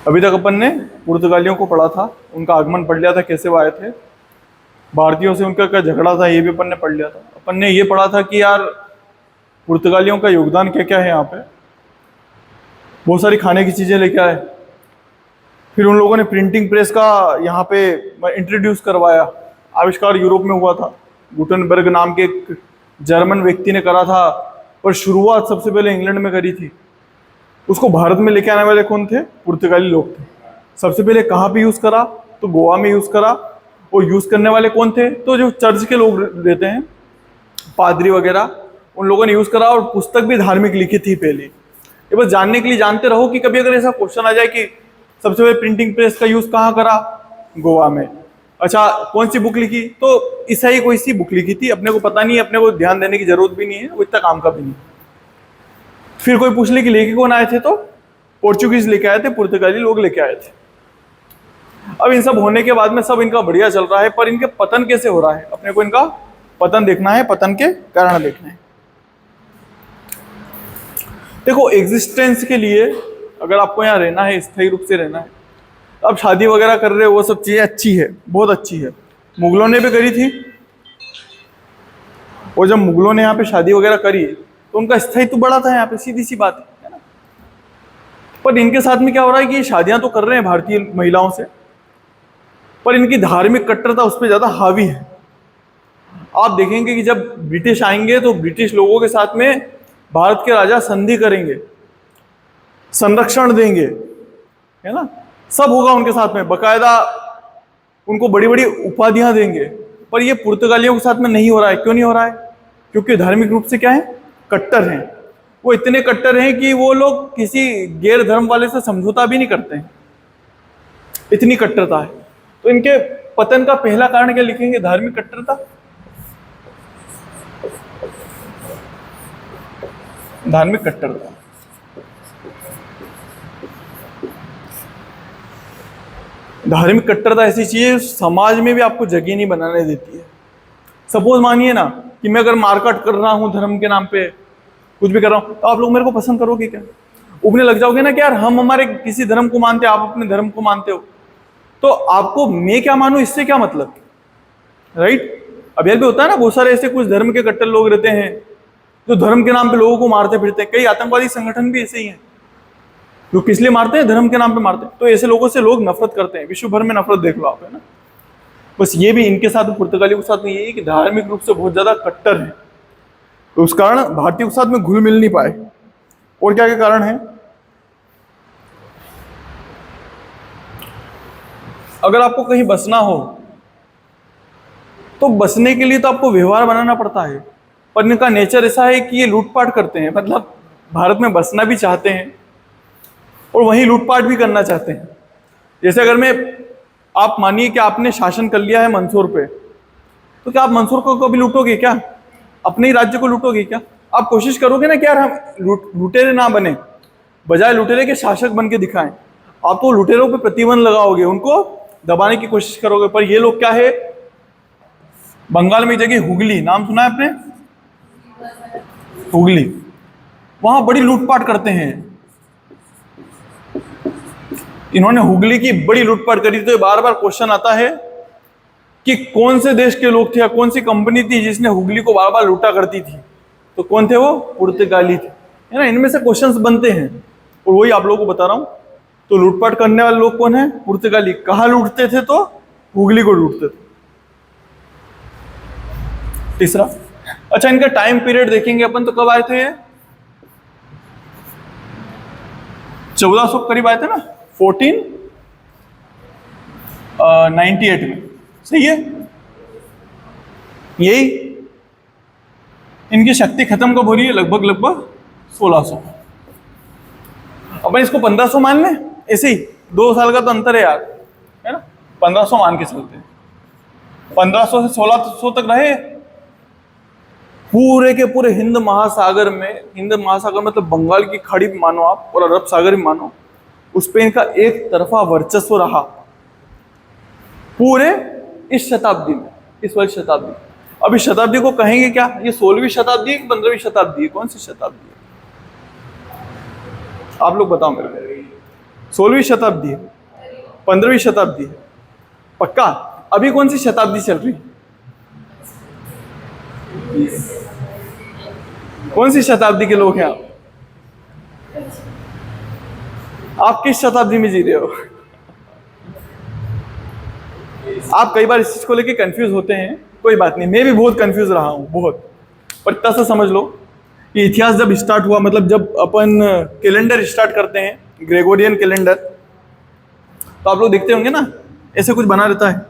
अभी तक अपन ने पुर्तगालियों को पढ़ा था, उनका आगमन पढ़ लिया था, कैसे वो आए थे, भारतीयों से उनका क्या झगड़ा था ये भी अपन ने पढ़ लिया था। अपन ने ये पढ़ा था कि यार पुर्तगालियों का योगदान क्या क्या है यहाँ पे। बहुत सारी खाने की चीज़ें लेके आए, फिर उन लोगों ने प्रिंटिंग प्रेस का यहाँ पे इंट्रोड्यूस करवाया, आविष्कार यूरोप में हुआ था, गुटेनबर्ग नाम के एक जर्मन व्यक्ति ने करा था, और शुरुआत सबसे पहले इंग्लैंड में करी थी। उसको भारत में लेके आने वाले कौन थे? पुर्तगाली लोग थे। सबसे पहले कहाँ पे यूज़ करा? तो गोवा में यूज़ करा। और यूज़ करने वाले कौन थे? तो जो चर्च के लोग रहते हैं, पादरी वगैरह, उन लोगों ने यूज़ करा, और पुस्तक भी धार्मिक लिखी थी पहले। ये बस जानने के लिए जानते रहो कि कभी अगर ऐसा क्वेश्चन आ जाए कि सबसे पहले प्रिंटिंग प्रेस का यूज़ कहाँ करा? गोवा में। अच्छा, कौन सी बुक लिखी? तो ईसाई कोई सी बुक लिखी थी, अपने को पता नहीं है, अपने को ध्यान देने की जरूरत भी नहीं है, वो इतना काम का भी नहीं। फिर कोई पूछ ले कि लेके कौन आए थे, तो पोर्चुगीज लेके आए थे, पुर्तगाली लोग लेके आए थे। अब इन सब होने के बाद में सब इनका बढ़िया चल रहा है, पर इनके पतन कैसे हो रहा है, अपने को इनका पतन देखना है, पतन के कारण देखना है। देखो, एग्जिस्टेंस के लिए अगर आपको यहाँ रहना है, स्थायी रूप से रहना है, तो आप शादी वगैरह कर रहे हो, वो सब चीजें अच्छी है, बहुत अच्छी है, मुगलों ने भी करी थी। और जब मुगलों ने यहाँ पे शादी वगैरह करी तो उनका स्थायित्व बड़ा था यहाँ पे, सीधी सी बात है ना। पर इनके साथ में क्या हो रहा है कि शादियां तो कर रहे हैं भारतीय महिलाओं से, पर इनकी धार्मिक कट्टरता उस पर ज्यादा हावी है। आप देखेंगे कि जब ब्रिटिश आएंगे तो ब्रिटिश लोगों के साथ में भारत के राजा संधि करेंगे, संरक्षण देंगे, है ना, सब होगा उनके साथ में, बकायदा उनको बड़ी बड़ी उपाधियां देंगे। पर ये पुर्तगालियों के साथ में नहीं हो रहा है। क्यों नहीं हो रहा है? क्योंकि धार्मिक रूप से क्या है? कट्टर हैं। वो इतने कट्टर हैं कि वो लोग किसी गैर धर्म वाले से समझौता भी नहीं करते हैं, इतनी कट्टरता है। तो इनके पतन का पहला कारण क्या लिखेंगे? धार्मिक कट्टरता। धार्मिक कट्टरता। धार्मिक कट्टरता ऐसी चीज है समाज में भी आपको जगह नहीं बनाने देती है। सपोज मानिए ना कि मैं अगर मारकाट कर रहा हूं धर्म के नाम पे, कुछ भी कर रहा हूं, तो आप लोग मेरे को पसंद करोगे क्या? उबने लग जाओगे ना कि यार हम हमारे किसी धर्म को मानते हैं, आप अपने धर्म को मानते हो, तो आपको मैं क्या मानूं इससे क्या मतलब, राइट? अब यार भी होता है ना, बहुत सारे ऐसे कुछ धर्म के कट्टर लोग रहते हैं जो धर्म के नाम पे लोगों को मारते फिरते हैं। कई आतंकवादी संगठन भी ऐसे ही हैं जो किस लिए मारते हैं? धर्म के नाम पे मारते हैं। तो ऐसे लोगों से लोग नफरत करते हैं, विश्व भर में नफरत देख लो आप, है ना। बस ये भी इनके साथ, पुर्तगालियों के साथ में यही है कि धार्मिक रूप से बहुत ज्यादा कट्टर है, तो उस कारण भारतीयों के साथ में घुल मिल नहीं पाए। और क्या क्या कारण है? अगर आपको कहीं बसना हो तो बसने के लिए तो आपको व्यवहार बनाना पड़ता है, पर इनका नेचर ऐसा है कि ये लूटपाट करते हैं। मतलब भारत में बसना भी चाहते हैं और वहीं लूटपाट भी करना चाहते हैं। जैसे अगर आप मानिए कि आपने शासन कर लिया है मंसूर पे, तो क्या आप मंसूर को कभी लूटोगे क्या? अपने ही राज्य को लूटोगे क्या? आप कोशिश करोगे ना कि यार हम लुटेरे ना बने, बजाय लुटेरे के शासक बन के दिखाएं। आप तो लुटेरों पे प्रतिबंध लगाओगे, उनको दबाने की कोशिश करोगे। पर ये लोग क्या है, बंगाल में जगह हुगली, नाम सुना है आपने? हुगली, वहां बड़ी लूटपाट करते हैं। इन्होंने हुगली की बड़ी लूटपाट करी। तो बार बार क्वेश्चन आता है कि कौन से देश के लोग थे या कौन सी कंपनी थी जिसने हुगली को बार बार लूटा करती थी? तो कौन थे वो? पुर्तगाली थे, है ना। इनमें से क्वेश्चंस बनते हैं और वही आप लोगों को बता रहा हूं। तो लूटपाट करने वाले लोग कौन है? पुर्तगाली। कहां लूटते थे? तो हुगली को लूटते थे। तीसरा, अच्छा इनका टाइम पीरियड देखेंगे अपन, तो कब आए थे? 1400 करीब आए थे ना, 1498 में, सही है। यही इनकी शक्ति खत्म कब हो रही है? लगभग 1600। अपन इसको 1500 मान लें, ऐसे ही 2 साल का तो अंतर है यार, है ना। 1500 मान के चलते हैं। 1500 से 1600 तक रहे। पूरे के पूरे हिंद महासागर में, हिंद महासागर मतलब बंगाल की खाड़ी भी मानो आप और अरब सागर भी मानो, उस पे इनका एक तरफा वर्चस्व रहा पूरे इस शताब्दी में, इस वाली शताब्दी। अब इस शताब्दी को कहेंगे क्या? ये 16वीं शताब्दी है कि 15वीं शताब्दी है? कौन सी शताब्दी है? आप लोग बताओ मेरे को। 16वीं शताब्दी है, 15वीं शताब्दी है, पक्का? अभी कौन सी शताब्दी चल रही है? कौन सी शताब्दी के लोग हैं आप? आप किस शताब्दी में जी रहे हो? आप कई बार इस चीज को लेके कंफ्यूज होते हैं, कोई बात नहीं, मैं भी बहुत कंफ्यूज रहा हूं, बहुत। पर इतना सा समझ लो कि इतिहास जब स्टार्ट हुआ, मतलब जब अपन कैलेंडर स्टार्ट करते हैं, ग्रेगोरियन कैलेंडर, तो आप लोग देखते होंगे ना, ऐसे कुछ बना रहता है,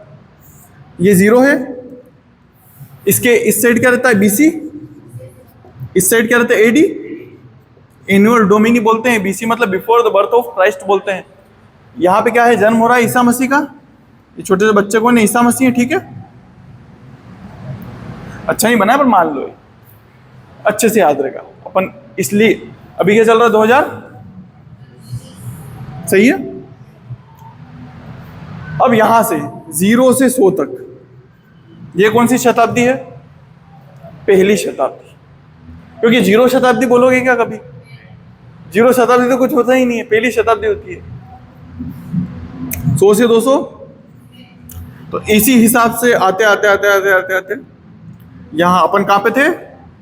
ये 0 है, इसके इस साइड क्या रहता है? BC, इस साइड क्या रहता है? AD, एनुअल डोमिनी बोलते हैं, BC मतलब before the birth of Christ बोलते हैं। यहाँ पे क्या है? जन्म हो रहा है ईसा मसीह का। ये छोटे से बच्चे कौन है? ईसा मसीह है, ठीक है? अच्छा नहीं बना है, पर मान लो अच्छे से याद रहेगा अपन। इसलिए अभी क्या चल रहा है? 2000, सही है। अब यहां से 0 से 100 तक, ये कौन सी शताब्दी है? पहली शताब्दी। क्योंकि 0 शताब्दी बोलोगे क्या कभी? 0 शताब्दी तो कुछ होता ही नहीं है, पहली शताब्दी होती है। 100 से 200, तो इसी हिसाब से आते आते आते आते आते आते यहां अपन कहां पे थे?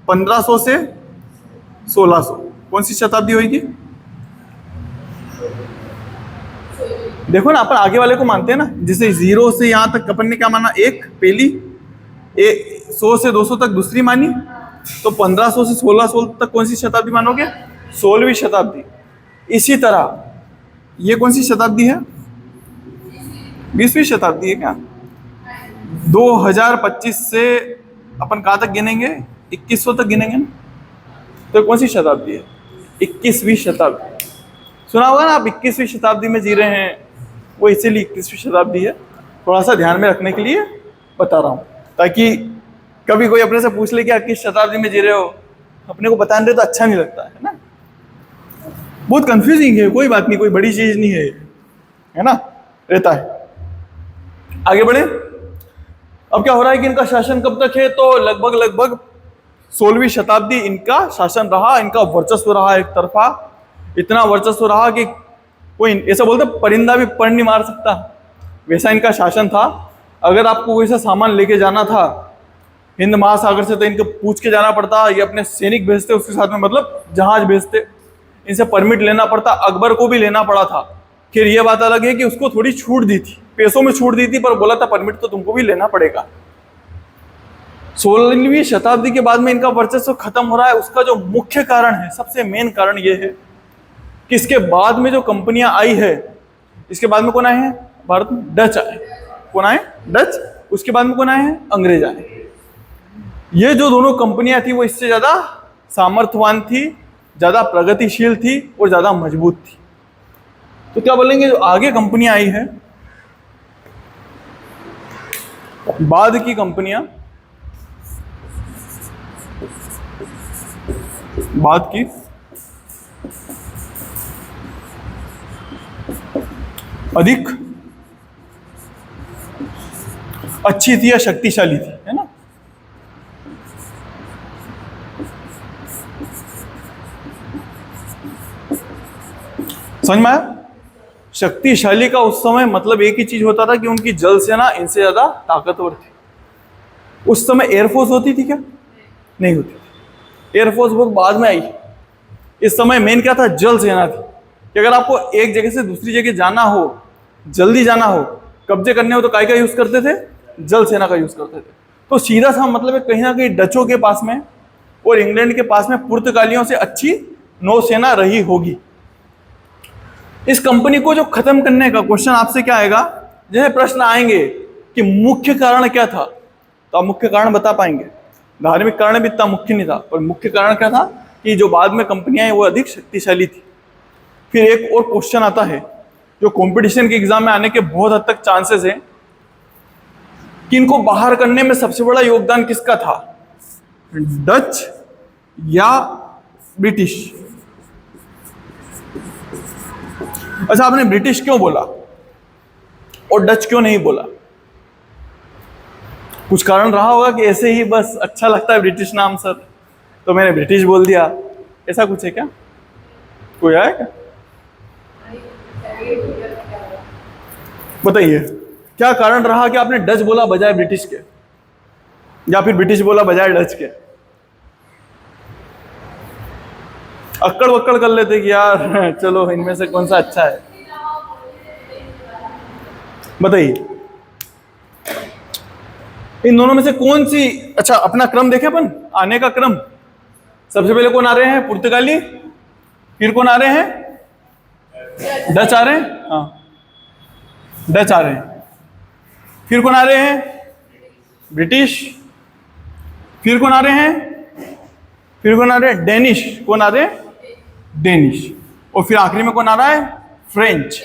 1500 से 1600। कौन सी शताब्दी होगी? देखो ना, अपन आगे वाले को मानते हैं ना, जैसे 0 से यहां तक अपन ने क्या माना? एक पहली, 100 से 200 तक दूसरी मानी, तो 1500 से 1600 तक कौन सी शताब्दी मानोगे? 16वीं शताब्दी। इसी तरह ये कौन सी शताब्दी है? 20वीं शताब्दी है क्या? 2025 से अपन कहाँ तक गिनेंगे? 2100 तक गिनेंगे ना, तो कौन सी शताब्दी है? 21वीं शताब्दी। सुना होगा ना आप, 21वीं शताब्दी में जी रहे हैं, वो इसीलिए 21वीं शताब्दी है। थोड़ा सा ध्यान में रखने के लिए बता रहा हूँ, ताकि कभी कोई अपने से पूछ ले कि आप किस शताब्दी में जी रहे हो, अपने को बता नहीं रहे तो अच्छा नहीं लगता है ना। बहुत कंफ्यूजिंग है, कोई बात नहीं, कोई बड़ी चीज नहीं है ना, रहता है। आगे बढ़े। अब क्या हो रहा है कि इनका शासन कब तक है? तो लगभग 16वीं शताब्दी इनका शासन रहा, इनका वर्चस्व रहा एक तरफा। इतना वर्चस्व रहा कि कोई ऐसा बोलते परिंदा भी पर नहीं मार सकता, वैसा इनका शासन था। अगर आपको कोई सा सामान लेके जाना था हिंद महासागर से, तो इनको पूछ के जाना पड़ता, ये अपने सैनिक भेजते उसके साथ में, मतलब जहाज भेजते, इनसे परमिट लेना पड़ता। अकबर को भी लेना पड़ा था। फिर ये बात अलग है कि उसको थोड़ी छूट दी थी, पैसों में छूट दी थी, पर बोला था परमिट तो तुमको भी लेना पड़ेगा। 16वीं शताब्दी के बाद में इनका वर्चस्व खत्म हो रहा है। उसका जो मुख्य कारण है, सबसे मेन कारण ये है कि इसके बाद में जो कंपनियां आई है, इसके बाद में कौन आए हैं भारत में? डच आए। कौन आए? डच। उसके बाद में कौन आए हैं? अंग्रेज आए। ये जो दोनों कंपनियां थी वो इससे ज्यादा सामर्थ्यवान थी, ज्यादा प्रगतिशील थी और ज्यादा मजबूत थी। तो क्या बोलेंगे, जो आगे कंपनियां आई है, बाद की कंपनियां, बाद की अधिक अच्छी थी या शक्तिशाली थी, है ना। समझ में आया? शक्तिशाली का उस समय मतलब एक ही चीज होता था कि उनकी जल सेना इनसे ज्यादा ताकतवर थी। उस समय एयरफोर्स होती थी क्या? नहीं होती थी। एयरफोर्स बहुत बाद में आई। इस समय मेन क्या था? जल सेना थी। कि अगर आपको एक जगह से दूसरी जगह जाना हो, जल्दी जाना हो, कब्जे करने हो, तो काय का यूज करते थे? जल सेना का यूज करते थे। तो सीधा सा मतलब है कहीं ना कहीं डचों के पास में और इंग्लैंड के पास में पुर्तगालियों से अच्छी नौसेना रही होगी। इस कंपनी को जो खत्म करने का क्वेश्चन आपसे क्या आएगा, जैसे प्रश्न आएंगे कि मुख्य कारण क्या था, तो आप मुख्य कारण बता पाएंगे। धार्मिक कारण भी इतना मुख्य नहीं था, पर मुख्य कारण क्या था कि जो बाद में कंपनियां हैं वो अधिक शक्तिशाली थी। फिर एक और क्वेश्चन आता है जो कंपटीशन के एग्जाम में आने के बहुत हद तक चांसेस हैं कि इनको बाहर करने में सबसे बड़ा योगदान किसका था? डच या ब्रिटिश? अच्छा, आपने ब्रिटिश क्यों बोला और डच क्यों नहीं बोला? कुछ कारण रहा होगा कि ऐसे ही बस अच्छा लगता है ब्रिटिश नाम सर, तो मैंने ब्रिटिश बोल दिया, ऐसा कुछ है क्या? कोई है क्या? बताइए क्या कारण रहा कि आपने डच बोला बजाय ब्रिटिश के, या फिर ब्रिटिश बोला बजाय डच के? अक्कड़ वक्कड़ कर लेते कि यार चलो इनमें से कौन सा अच्छा है। बताइए इन दोनों में से कौन सी, अच्छा अपना क्रम देखे अपन, आने का क्रम। सबसे पहले कौन आ रहे हैं? पुर्तगाली। फिर कौन आ रहे हैं? डच आ रहे हैं, हाँ डच आ रहे हैं। फिर कौन आ रहे हैं? ब्रिटिश। फिर कौन आ रहे हैं? फिर कौन आ रहे हैं? डेनिश। कौन आ रहे हैं? डेनिश। और फिर आखिरी में कौन आ रहा है? फ्रेंच।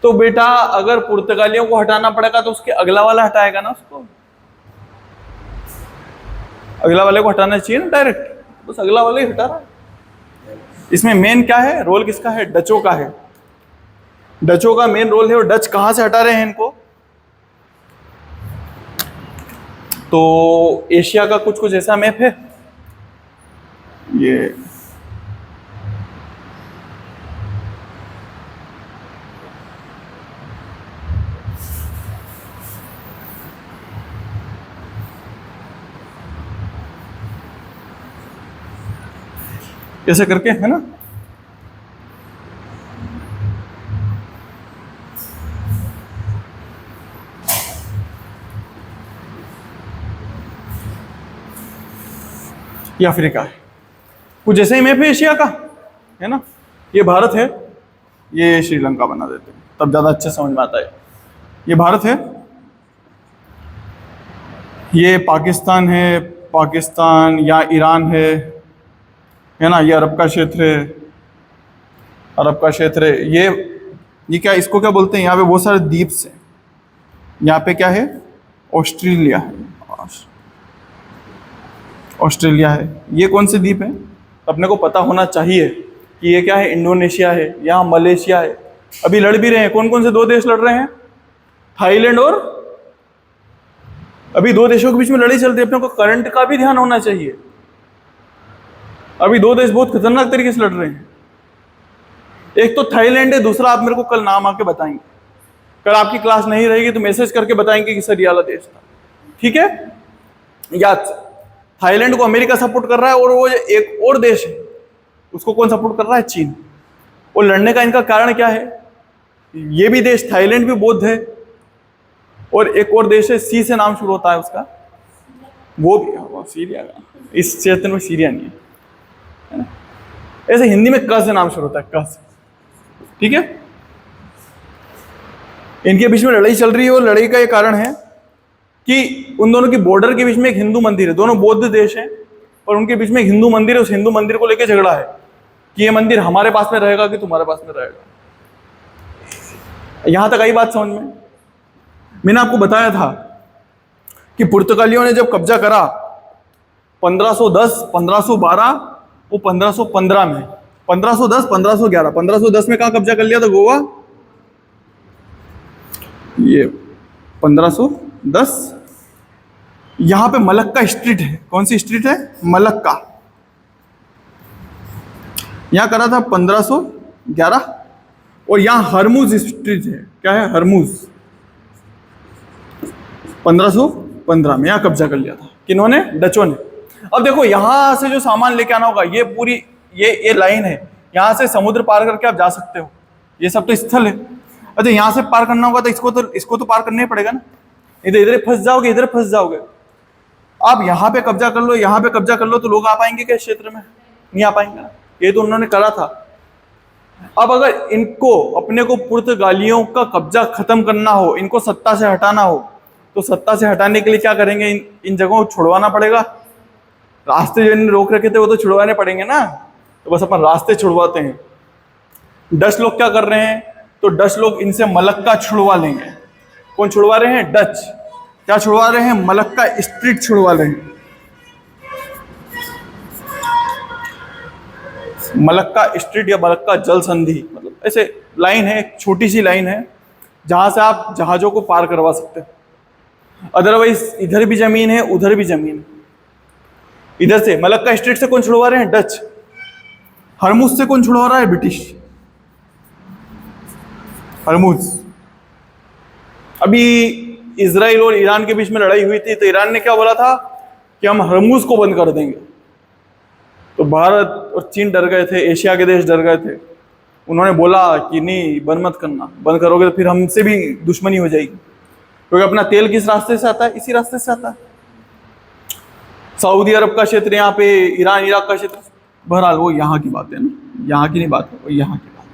तो बेटा अगर पुर्तगालियों को हटाना पड़ेगा तो उसके अगला वाला हटाएगा ना उसको, अगला वाले को हटाना चाहिए ना डायरेक्ट, बस अगला वाला ही हटा रहा है। इसमें मेन क्या है? रोल किसका है? डचों का है। डचों का मेन रोल है। और डच कहां से हटा रहे हैं इनको? तो एशिया का कुछ कुछ ऐसा मैप है, ये ऐसे करके है ना। ये अफ्रीका है, कुछ ऐसे ही मैप है एशिया का, है ना। ये भारत है, ये श्रीलंका बना देते हैं तब ज्यादा अच्छे समझ में आता है। ये भारत है, ये पाकिस्तान है, पाकिस्तान या ईरान है ना। ये अरब का क्षेत्र है, अरब का क्षेत्र है। ये क्या, इसको क्या बोलते हैं? यहाँ पे बहुत सारे द्वीप हैं। यहाँ पे क्या है? ऑस्ट्रेलिया है, ऑस्ट्रेलिया है। ये कौन से द्वीप हैं? अपने को पता होना चाहिए कि ये क्या है? इंडोनेशिया है, यहाँ मलेशिया है। अभी लड़ भी रहे हैं, कौन कौन से दो देश लड़ रहे हैं? थाईलैंड और, अभी दो देशों के बीच में लड़ाई चल रही है। अपने को करंट का भी ध्यान होना चाहिए। अभी दो देश बहुत खतरनाक तरीके से लड़ रहे हैं। एक तो थाईलैंड है, दूसरा आप मेरे को कल नाम आके बताएंगे। कल आपकी क्लास नहीं रहेगी तो मैसेज करके बताएंगे कि सर ये वाला देश था, ठीक है। याद, थाईलैंड को अमेरिका सपोर्ट कर रहा है, और वो एक और देश है उसको कौन सपोर्ट कर रहा है? चीन। और लड़ने का इनका कारण क्या है? ये भी देश, थाईलैंड भी बौद्ध है, और एक और देश है, सी से नाम शुरू होता है उसका, वो भी सीरिया का। इस क्षेत्र में सीरिया नहीं है ना। ऐसे हिंदी में क से नाम शुरू होता है, क से, ठीक है। इनके बीच में लड़ाई चल रही है, और लड़ाई का ये कारण है कि उन दोनों की बॉर्डर के बीच में एक हिंदू मंदिर है। दोनों बौद्ध देश हैं, और उनके बीच में एक हिंदू मंदिर है। उस हिंदू मंदिर को लेकर झगड़ा है कि ये मंदिर हमारे पास में रहेगा कि तुम्हारे पास में रहेगा। यहां तक आई बात समझ में? मैंने आपको बताया था कि पुर्तगालियों ने जब कब्जा करा 1510, 1512, वो 1515 में, 1510, 1511, 1510 में कहां कब्जा कर लिया था? गोवा। ये 1510, यहां पे मलक्का स्ट्रीट है। कौन सी स्ट्रीट है? मलक्का। यहां करा था 1511, और यहां हरमुज स्ट्रीट है। क्या है? हरमुज। 1515 में यहां कब्जा कर लिया था। किन्होंने? डचों ने। अब देखो यहां से जो सामान लेके आना होगा, ये पूरी ये लाइन है, यहां से समुद्र पार करके आप जा सकते हो। ये सब तो स्थल है। अच्छा यहां से पार करना होगा तो इसको तो पार करना ही पड़ेगा ना। इधर फंस जाओगे, इधर फंस जाओगे। आप यहाँ पे कब्जा कर लो, यहाँ पे कब्जा कर लो, तो लोग आ पाएंगे क्या इस क्षेत्र में? नहीं आ पाएंगे ना। ये तो उन्होंने करा था। अब अगर इनको, अपने को पुर्तगालियों का कब्जा खत्म करना हो, इनको सत्ता से हटाना हो, तो सत्ता से हटाने के लिए क्या करेंगे? इन जगहों को छुड़वाना पड़ेगा। रास्ते जो इन्होंने रोक रखे थे वो तो छुड़वाने पड़ेंगे ना। तो बस अपन रास्ते छुड़वाते हैं। डच लोग क्या कर रहे हैं? तो डच लोग इनसे मलक्का छुड़वा लेंगे। कौन छुड़वा रहे हैं? डच। क्या छुड़वा रहे हैं? मलक्का स्ट्रीट छुड़वा रहे हैं। मलक्का स्ट्रीट या मलक्का जल संधि, मतलब ऐसे लाइन है, एक छोटी सी लाइन है जहां से आप जहाजों को पार करवा सकते हैं। अदरवाइज इधर भी जमीन है, उधर भी जमीन है। इधर से मलक्का स्ट्रीट से कौन छुड़वा रहे हैं? डच। हरमुज से कौन छुड़वा रहा है? ब्रिटिश। हरमुज। अभी इजराइल और ईरान के बीच में लड़ाई हुई थी, तो ईरान ने क्या बोला था कि हम हरमुज को बंद कर देंगे। तो भारत और चीन डर गए थे, एशिया के देश डर गए थे। उन्होंने बोला कि नहीं, बंद मत करना, बंद करोगे तो फिर हमसे भी दुश्मनी हो जाएगी, क्योंकि अपना तेल किस रास्ते से आता है? इसी रास्ते से आता है। सऊदी अरब का क्षेत्र यहाँ पे, ईरान इराक का क्षेत्र, बहरहाल वो यहाँ की बात है ना, यहाँ की नहीं बात है, वो यहाँ की बात है।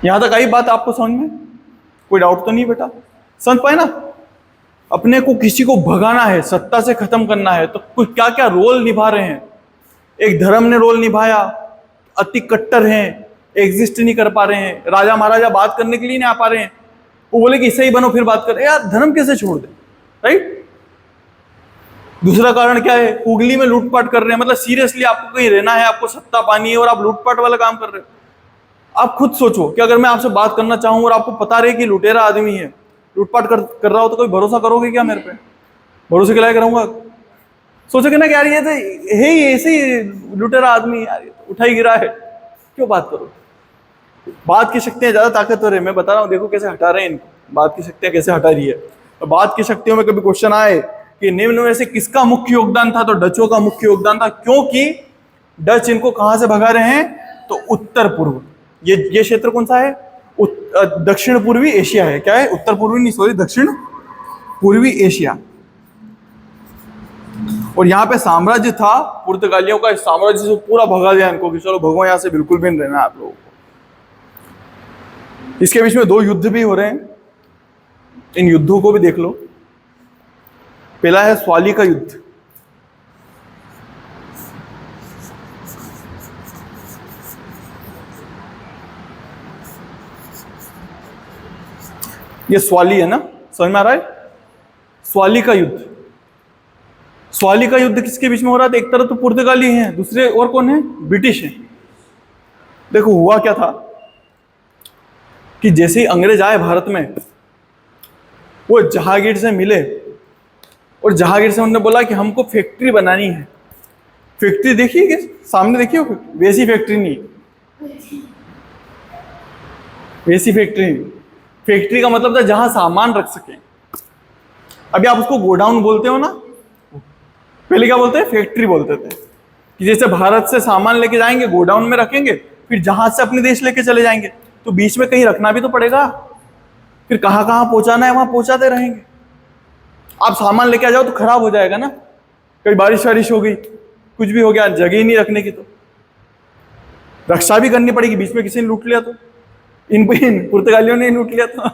यहाँ तक आई बात आपको समझ में? कोई डाउट तो नहीं बेटा? समझ पाए ना? अपने को किसी को भगाना है, सत्ता से खत्म करना है, तो कुछ क्या क्या रोल निभा रहे हैं। एक धर्म ने रोल निभाया, अति कट्टर हैं, एग्जिस्ट नहीं कर पा रहे हैं, राजा महाराजा बात करने के लिए नहीं आ पा रहे हैं, वो बोले कि सही बनो फिर बात करें। यार धर्म कैसे छोड़ दे, राइट? दूसरा कारण क्या है? हुगली में लूटपाट कर रहे हैं। मतलब सीरियसली आपको कहीं रहना है, आपको सत्ता पानी है और आप लूटपाट वाला काम कर रहे हो? आप खुद सोचो कि अगर मैं आपसे बात करना चाहूं और आपको पता रहे कि लुटेरा आदमी है, लूटपाट कर रहा हो, तो कोई भरोसा करोगे क्या मेरे पे? भरोसे के लायक रहूंगा? सोचोगे ना कि यार ये तो है ही ऐसे ही लुटेरा आदमी, यार उठा ही गिरा है, क्यों बात करो? बात की शक्तियां ज्यादा ताकतवर है। मैं बता रहा हूँ, देखो कैसे हटा रहे हैं इनको, बात की शक्तियां कैसे हटा रही है। तो बात की शक्तियों में कभी क्वेश्चन आए कि निम्न में से किसका मुख्य योगदान था, तो डचों का मुख्य योगदान था, क्योंकि डच इनको कहां से भगा रहे हैं? तो उत्तर पूर्व। ये क्षेत्र कौन सा है? दक्षिण पूर्वी एशिया है। क्या है? उत्तर पूर्वी नहीं, सॉरी, दक्षिण पूर्वी एशिया। और यहाँ पे साम्राज्य था पुर्तगालियों का, इस साम्राज्य से पूरा भगा दिया इनको कि चलो भगवान, यहाँ से बिल्कुल भी नहीं रहना आप लोगों को। इसके बीच में 2 युद्ध भी हो रहे हैं, इन युद्धों को भी देख लो। पहला है स्वाली का युद्ध। ये स्वाली है ना, समझ में आ रहा है? स्वाली का युद्ध। स्वाली का युद्ध किसके बीच में हो रहा था? एक तरफ तो पुर्तगाली हैं, दूसरे और कौन है? ब्रिटिश हैं। देखो हुआ क्या था कि जैसे ही अंग्रेज आए भारत में, वो जहांगीर से मिले और जहांगीर से उन्होंने बोला कि हमको फैक्ट्री बनानी है। फैक्ट्री देखिए कि सामने देखिए, वैसी फैक्ट्री नहीं, वैसी फैक्ट्री नहीं। फैक्ट्री का मतलब था जहां सामान रख सके। अभी आप उसको गोडाउन बोलते हो ना, पहले क्या बोलते हैं? फैक्ट्री बोलते थे। कि जैसे भारत से सामान लेके जाएंगे, गोडाउन में रखेंगे, फिर जहाज से अपने देश लेके चले जाएंगे, तो बीच में कहीं रखना भी तो पड़ेगा। फिर कहाँ कहाँ पहुंचाना है वहां पहुंचाते रहेंगे। आप सामान लेके आ जाओ तो खराब हो जाएगा ना, कहीं बारिश वारिश हो गई, कुछ भी हो गया, जगह ही नहीं रखने की, तो रक्षा भी करनी पड़ेगी। बीच में किसी ने लूट लिया तो, इन पुर्तगालियों ने लूट लिया तो,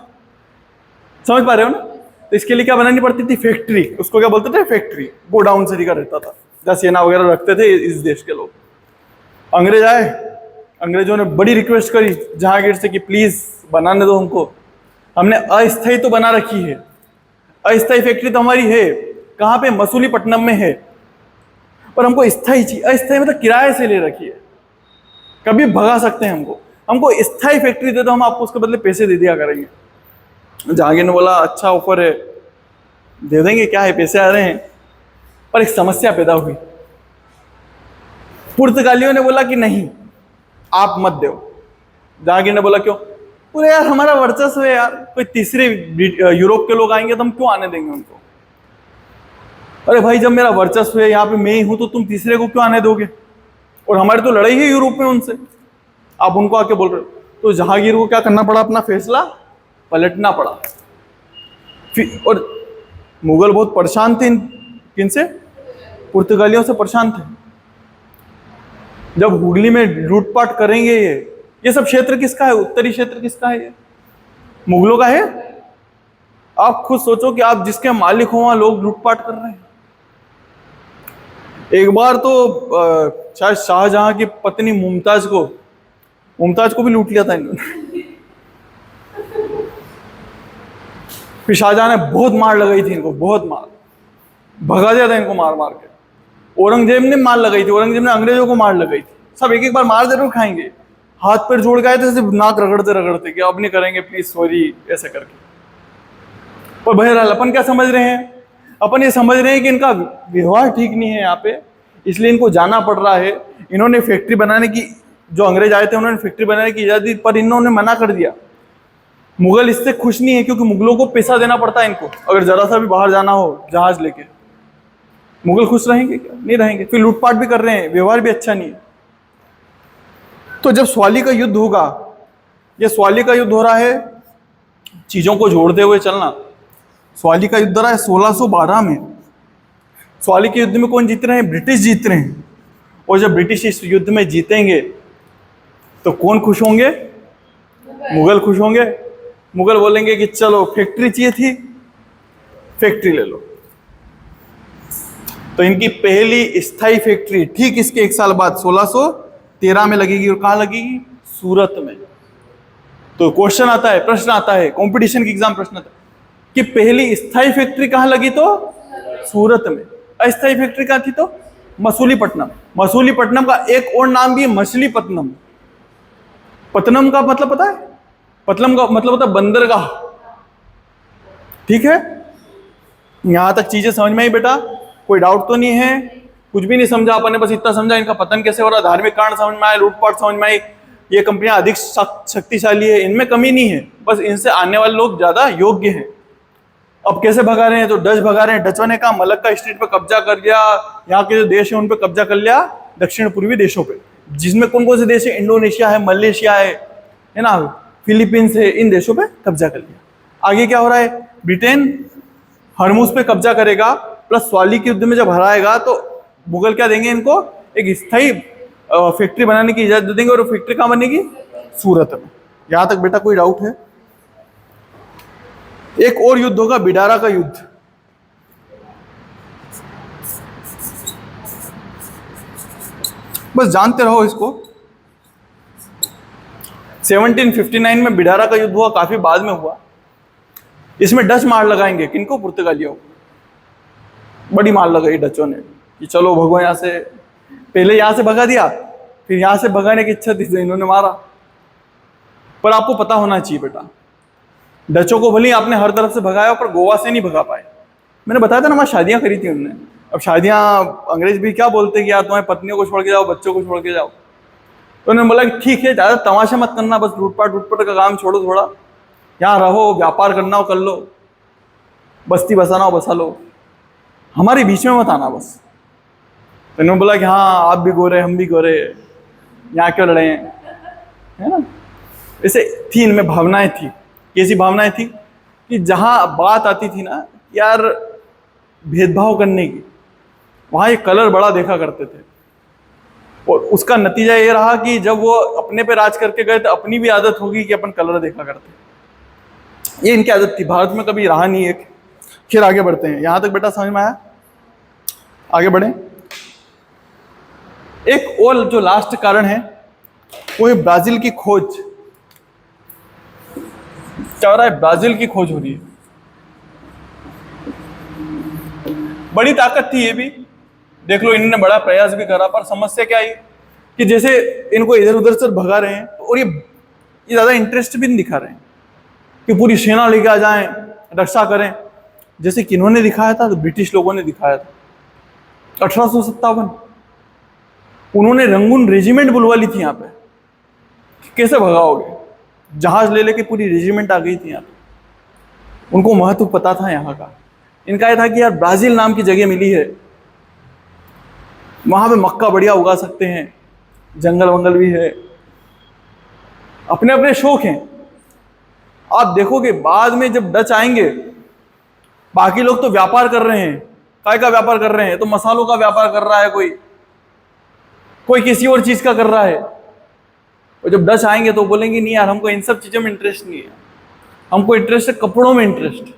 समझ पा रहे हो ना? तो इसके लिए क्या बनानी पड़ती थी? फैक्ट्री। उसको क्या बोलते थे? फैक्ट्री। गोडाउन से का रहता था, जहाँ सेना वगैरह रखते थे इस देश के लोग। अंग्रेज आए, अंग्रेजों ने बड़ी रिक्वेस्ट करी जहांगीर से कि प्लीज बनाने दो हमको, हमने अस्थायी तो बना रखी है, अस्थायी फैक्ट्री तो हमारी है, कहाँ पे? मसूलीपट्टनम में है, पर हमको स्थायी चाहिए। अस्थायी मतलब किराए से ले रखी है, कभी भगा सकते हैं हमको, हमको स्थायी फैक्ट्री दे दो, हम आपको उसके बदले पैसे दे दिया करेंगे। जहांगीर ने बोला अच्छा ऑफर है, दे देंगे, क्या है, पैसे आ रहे हैं। पर एक समस्या पैदा हुई। पुर्तगालियों ने बोला कि नहीं, आप मत दो। जहांगीर ने बोला क्यों? बोले यार हमारा वर्चस्व है यार, कोई तीसरे यूरोप के लोग आएंगे तो हम क्यों आने देंगे उनको? अरे भाई जब मेरा वर्चस्व है, यहाँ पे मैं ही हूं, तो तुम तीसरे को क्यों आने दोगे? और हमारी तो लड़ाई है यूरोप में उनसे, आप उनको आके बोल रहे हो। तो जहांगीर को क्या करना पड़ा? अपना फैसला पलटना पड़ा। फिर और मुगल बहुत परेशान थे किनसे? पुर्तगालियों से परेशान थे। जब हुगली में लूटपाट करेंगे, ये सब क्षेत्र किसका है? उत्तरी क्षेत्र किसका है? ये मुगलों का है। आप खुद सोचो कि आप जिसके मालिक हो वहां लोग लूटपाट कर रहे हैं। एक बार तो शायद शाहजहां की पत्नी मुमताज को भी लूट लिया था इन्होंने। फिर शाहजहां ने बहुत मार लगाई थी इनको, बहुत मार, भगा दिया था इनको मार मार के। औरंगजेब ने मार लगाई थी, औरंगजेब ने अंग्रेजों को मार लगाई थी। सब एक एक बार मार जरूर खाएंगे, हाथ पैर जोड़ गए थे, सिर्फ नाक रगड़ते रगड़ते कि अब नहीं करेंगे प्लीज सॉरी, ऐसा करके। पर बहरहाल अपन क्या समझ रहे हैं? अपन ये समझ रहे हैं कि इनका व्यवहार ठीक नहीं है यहाँ पे, इसलिए इनको जाना पड़ रहा है। इन्होंने फैक्ट्री बनाने की जो अंग्रेज आए थे उन्होंने फैक्ट्री बनाने की इजाजत दी, पर इन्होंने मना कर दिया। मुगल इससे खुश नहीं है, क्योंकि मुगलों को पैसा देना पड़ता है इनको, अगर जरा सा भी बाहर जाना हो जहाज लेके। मुगल खुश रहेंगे क्या? नहीं रहेंगे। फिर लूटपाट भी कर रहे हैं, व्यवहार भी अच्छा नहीं है। तो जब स्वाली का युद्ध होगा, ये स्वाली का युद्ध हो रहा है, चीजों को जोड़ते हुए चलना। स्वाली का युद्ध हो रहा है 1612 में। स्वाली के युद्ध में कौन जीत रहे हैं? ब्रिटिश जीत रहे हैं। और जब ब्रिटिश इस युद्ध में जीतेंगे तो कौन खुश होंगे? मुगल खुश होंगे। मुगल बोलेंगे कि चलो फैक्ट्री चाहिए थी, फैक्ट्री ले लो। तो इनकी पहली स्थायी फैक्ट्री ठीक इसके 1 साल बाद 1613 में लगेगी। और कहाँ लगेगी? सूरत में। तो क्वेश्चन आता है, प्रश्न आता है, कंपटीशन की एग्जाम प्रश्न आता है कि पहली स्थायी फैक्ट्री कहाँ लगी? तो सूरत में। अस्थायी फैक्ट्री कहाँ थी? तो मसूलीपट्टनम। मसूलीपट्टनम का एक और नाम भी है मछलीपट्टनम। पत्तनम का मतलब पता है? पत्तनम का मतलब होता है बंदरगाह। ठीक है, यहां तक चीजें समझ में आई बेटा? कोई डाउट तो नहीं है? कुछ भी नहीं समझा अपन ने, बस इतना समझा इनका पतन कैसे हो रहा, धार्मिक कारण समझ में आए, लूटपाट समझ में आई, ये कंपनियां अधिक शक्तिशाली है, इनमें कमी नहीं है, बस इनसे आने वाले लोग ज्यादा योग्य हैं। अब कैसे भगा रहे हैं? तो डच भगा रहे हैं। डचों ने कहा मलक्का स्ट्रीट पे कब्जा कर लिया, यहाँ के जो देश है उन पे कब्जा कर लिया, दक्षिण पूर्वी देशों पे, जिसमें कौन कौन से देश है? इंडोनेशिया है, मलेशिया है ना, फिलीपींस है, इन देशों पे कब्जा कर लिया। आगे क्या हो रहा है? ब्रिटेन हरमुज पे कब्जा करेगा, प्लस स्वाली के युद्ध में जब हराएगा तो मुगल क्या देंगे इनको? एक स्थायी फैक्ट्री बनाने की इजाजत देंगे। और फैक्ट्री कहाँ बनेगी? सूरत में। यहां तक बेटा कोई डाउट है? एक और युद्ध होगा, बिडारा का युद्ध। बस जानते रहो इसको। 1759 में बिडारा का युद्ध हुआ, काफी बाद में हुआ। इसमें डच मार लगाएंगे किनको? पुर्तगालियों को। बड़ी मार लगाई डचों ने कि चलो भगो यहां से। पहले यहां से भगा दिया, फिर यहां से भगाने की इच्छा थी तो इन्होंने मारा। पर आपको पता होना चाहिए बेटा, डचों को भले आपने हर तरफ से भगाया, पर गोवा से नहीं भगा पाए। मैंने बताया था ना, वहां शादियां करी थी उन्होंने। अब शादियां, अंग्रेज भी क्या बोलते कि यार तुम्हारी पत्नियों को छोड़ के जाओ, बच्चों को छोड़ के जाओ। तो उन्होंने बोला कि ठीक है, ज्यादा तमाशा मत करना, बस लूटपाट का काम छोड़ो, थोड़ा यहाँ रहो, व्यापार करना हो कर लो, बस्ती बसाना हो बसा लो, हमारे बीच में मत आना बस। तो इन्होंने बोला कि हाँ आप भी गोरे, हम भी गोरे, यहाँ क्यों लड़े हैं, है ना। ऐसे थी इनमें भावनाएं थी। कैसी भावनाएं थी? कि जहां बात आती थी ना यार भेदभाव करने की, वहां ये कलर बड़ा देखा करते थे। और उसका नतीजा ये रहा कि जब वो अपने पे राज करके गए तो अपनी भी आदत होगी कि अपन कलर देखा करते। ये इनकी आदत थी, भारत में कभी रहा नहीं है। फिर आगे बढ़ते हैं। यहां तक बेटा समझ में आया? आगे बढ़े। एक और जो लास्ट कारण है वो है ब्राजील की खोज। क्या हो रहा है? ब्राजील की खोज हो रही है। बड़ी ताकत थी ये भी, देख लो इन्होंने बड़ा प्रयास भी करा, पर समस्या क्या आई कि जैसे इनको इधर उधर से भगा रहे हैं, और ये ज्यादा इंटरेस्ट भी नहीं दिखा रहे हैं कि पूरी सेना लेके आ जाएं, रक्षा करें, जैसे किन्होंने दिखाया था? तो ब्रिटिश लोगों ने दिखाया था 1857। उन्होंने रंगून रेजिमेंट बुलवा ली थी यहाँ पे। कैसे भगाओगे? जहाज ले लेके पूरी रेजिमेंट आ गई थी यहाँ पे। उनको महत्व पता था यहाँ का। इनका यह था कि यार ब्राजील नाम की जगह मिली है, वहां पे मक्का बढ़िया उगा सकते हैं, जंगल वंगल भी है, अपने अपने शौक हैं। आप देखोगे बाद में जब डच आएंगे, बाकी लोग तो व्यापार कर रहे हैं। काय का व्यापार कर रहे हैं? तो मसालों का व्यापार कर रहा है, कोई किसी और चीज का कर रहा है। और जब डच आएंगे तो बोलेंगे नहीं यार हमको इन सब चीजों में इंटरेस्ट नहीं है, हमको इंटरेस्ट है कपड़ों में इंटरेस्ट,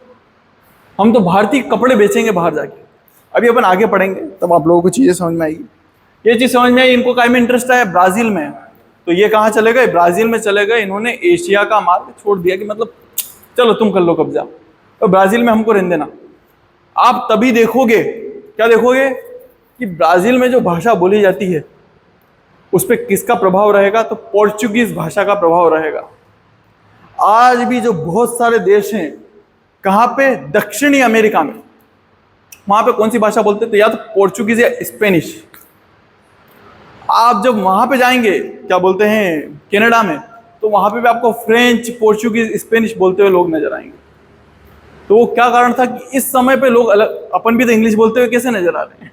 हम तो भारतीय कपड़े बेचेंगे बाहर जाके। अभी अपन आगे पढ़ेंगे तब आप लोगों को चीजें समझ में आएगी। ये चीज समझ में आई, इनको काय में इंटरेस्ट है? ब्राजील में। तो ये कहाँ चले गए? ब्राजील में चले गए। इन्होंने एशिया का मार्ग छोड़ दिया कि मतलब चलो तुम कर लो कब्जा, तो ब्राजील में हमको रहने देना। आप तभी देखोगे, क्या देखोगे कि ब्राजील में जो भाषा बोली जाती है उस पर किसका प्रभाव रहेगा? तो पोर्चुगीज भाषा का प्रभाव रहेगा। आज भी जो बहुत सारे देश हैं, कहाँ पे? दक्षिणी अमेरिका में, वहां पे कौन सी भाषा बोलते? तो या तो पोर्चुगीज या स्पेनिश। आप जब वहां पे जाएंगे, क्या बोलते हैं, कनाडा में, तो वहां पे भी आपको फ्रेंच, पोर्चुगीज, स्पेनिश बोलते हुए लोग नजर आएंगे। तो वो क्या कारण था कि इस समय पे लोग अलग, अपन भी तो इंग्लिश बोलते हुए कैसे नजर आ रहे हैं?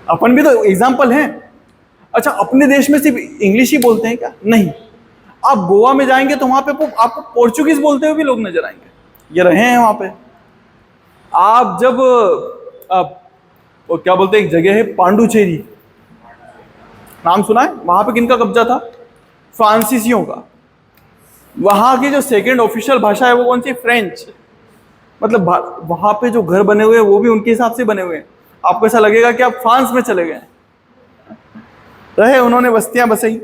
अपन भी तो एग्जाम्पल हैं। अच्छा, अपने देश में सिर्फ इंग्लिश ही बोलते हैं क्या? नहीं, आप गोवा में जाएंगे तो वहां पे आपको पोर्चुगीज बोलते हुए भी लोग नजर आएंगे, ये रहे हैं वहां पे। आप जब वो क्या बोलते हैं, एक जगह है पांडुचेरी, नाम सुना है? वहां पे किनका कब्जा था? फ्रांसीसियों का। वहां की जो सेकंड ऑफिशियल भाषा है वो कौन सी? फ्रेंच। मतलब वहां पे जो घर बने हुए हैं वो भी उनके हिसाब से बने हुए हैं। आपको ऐसा लगेगा कि आप फ्रांस में चले गए। रहे उन्होंने बस्तियां बसाई।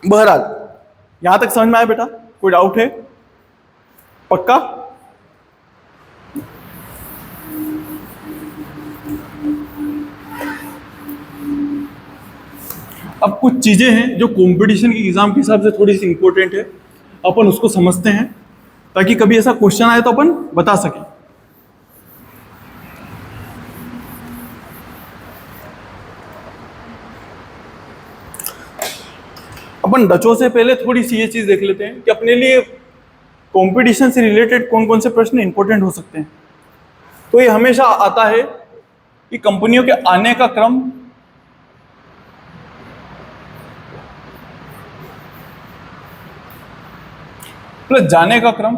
बहरहाल, यहां तक समझ में आया बेटा? कोई डाउट है? पक्का? अब कुछ चीजें हैं जो कंपटीशन के एग्जाम के हिसाब से थोड़ी सी इंपॉर्टेंट है, अपन उसको समझते हैं ताकि कभी ऐसा क्वेश्चन आए तो अपन बता सकें। अपन डचों से पहले थोड़ी सी ये चीज देख लेते हैं कि अपने लिए कंपटीशन से रिलेटेड कौन कौन से प्रश्न इंपॉर्टेंट हो सकते हैं। तो ये हमेशा आता है कि कंपनियों के आने का क्रम, प्लस जाने का क्रम,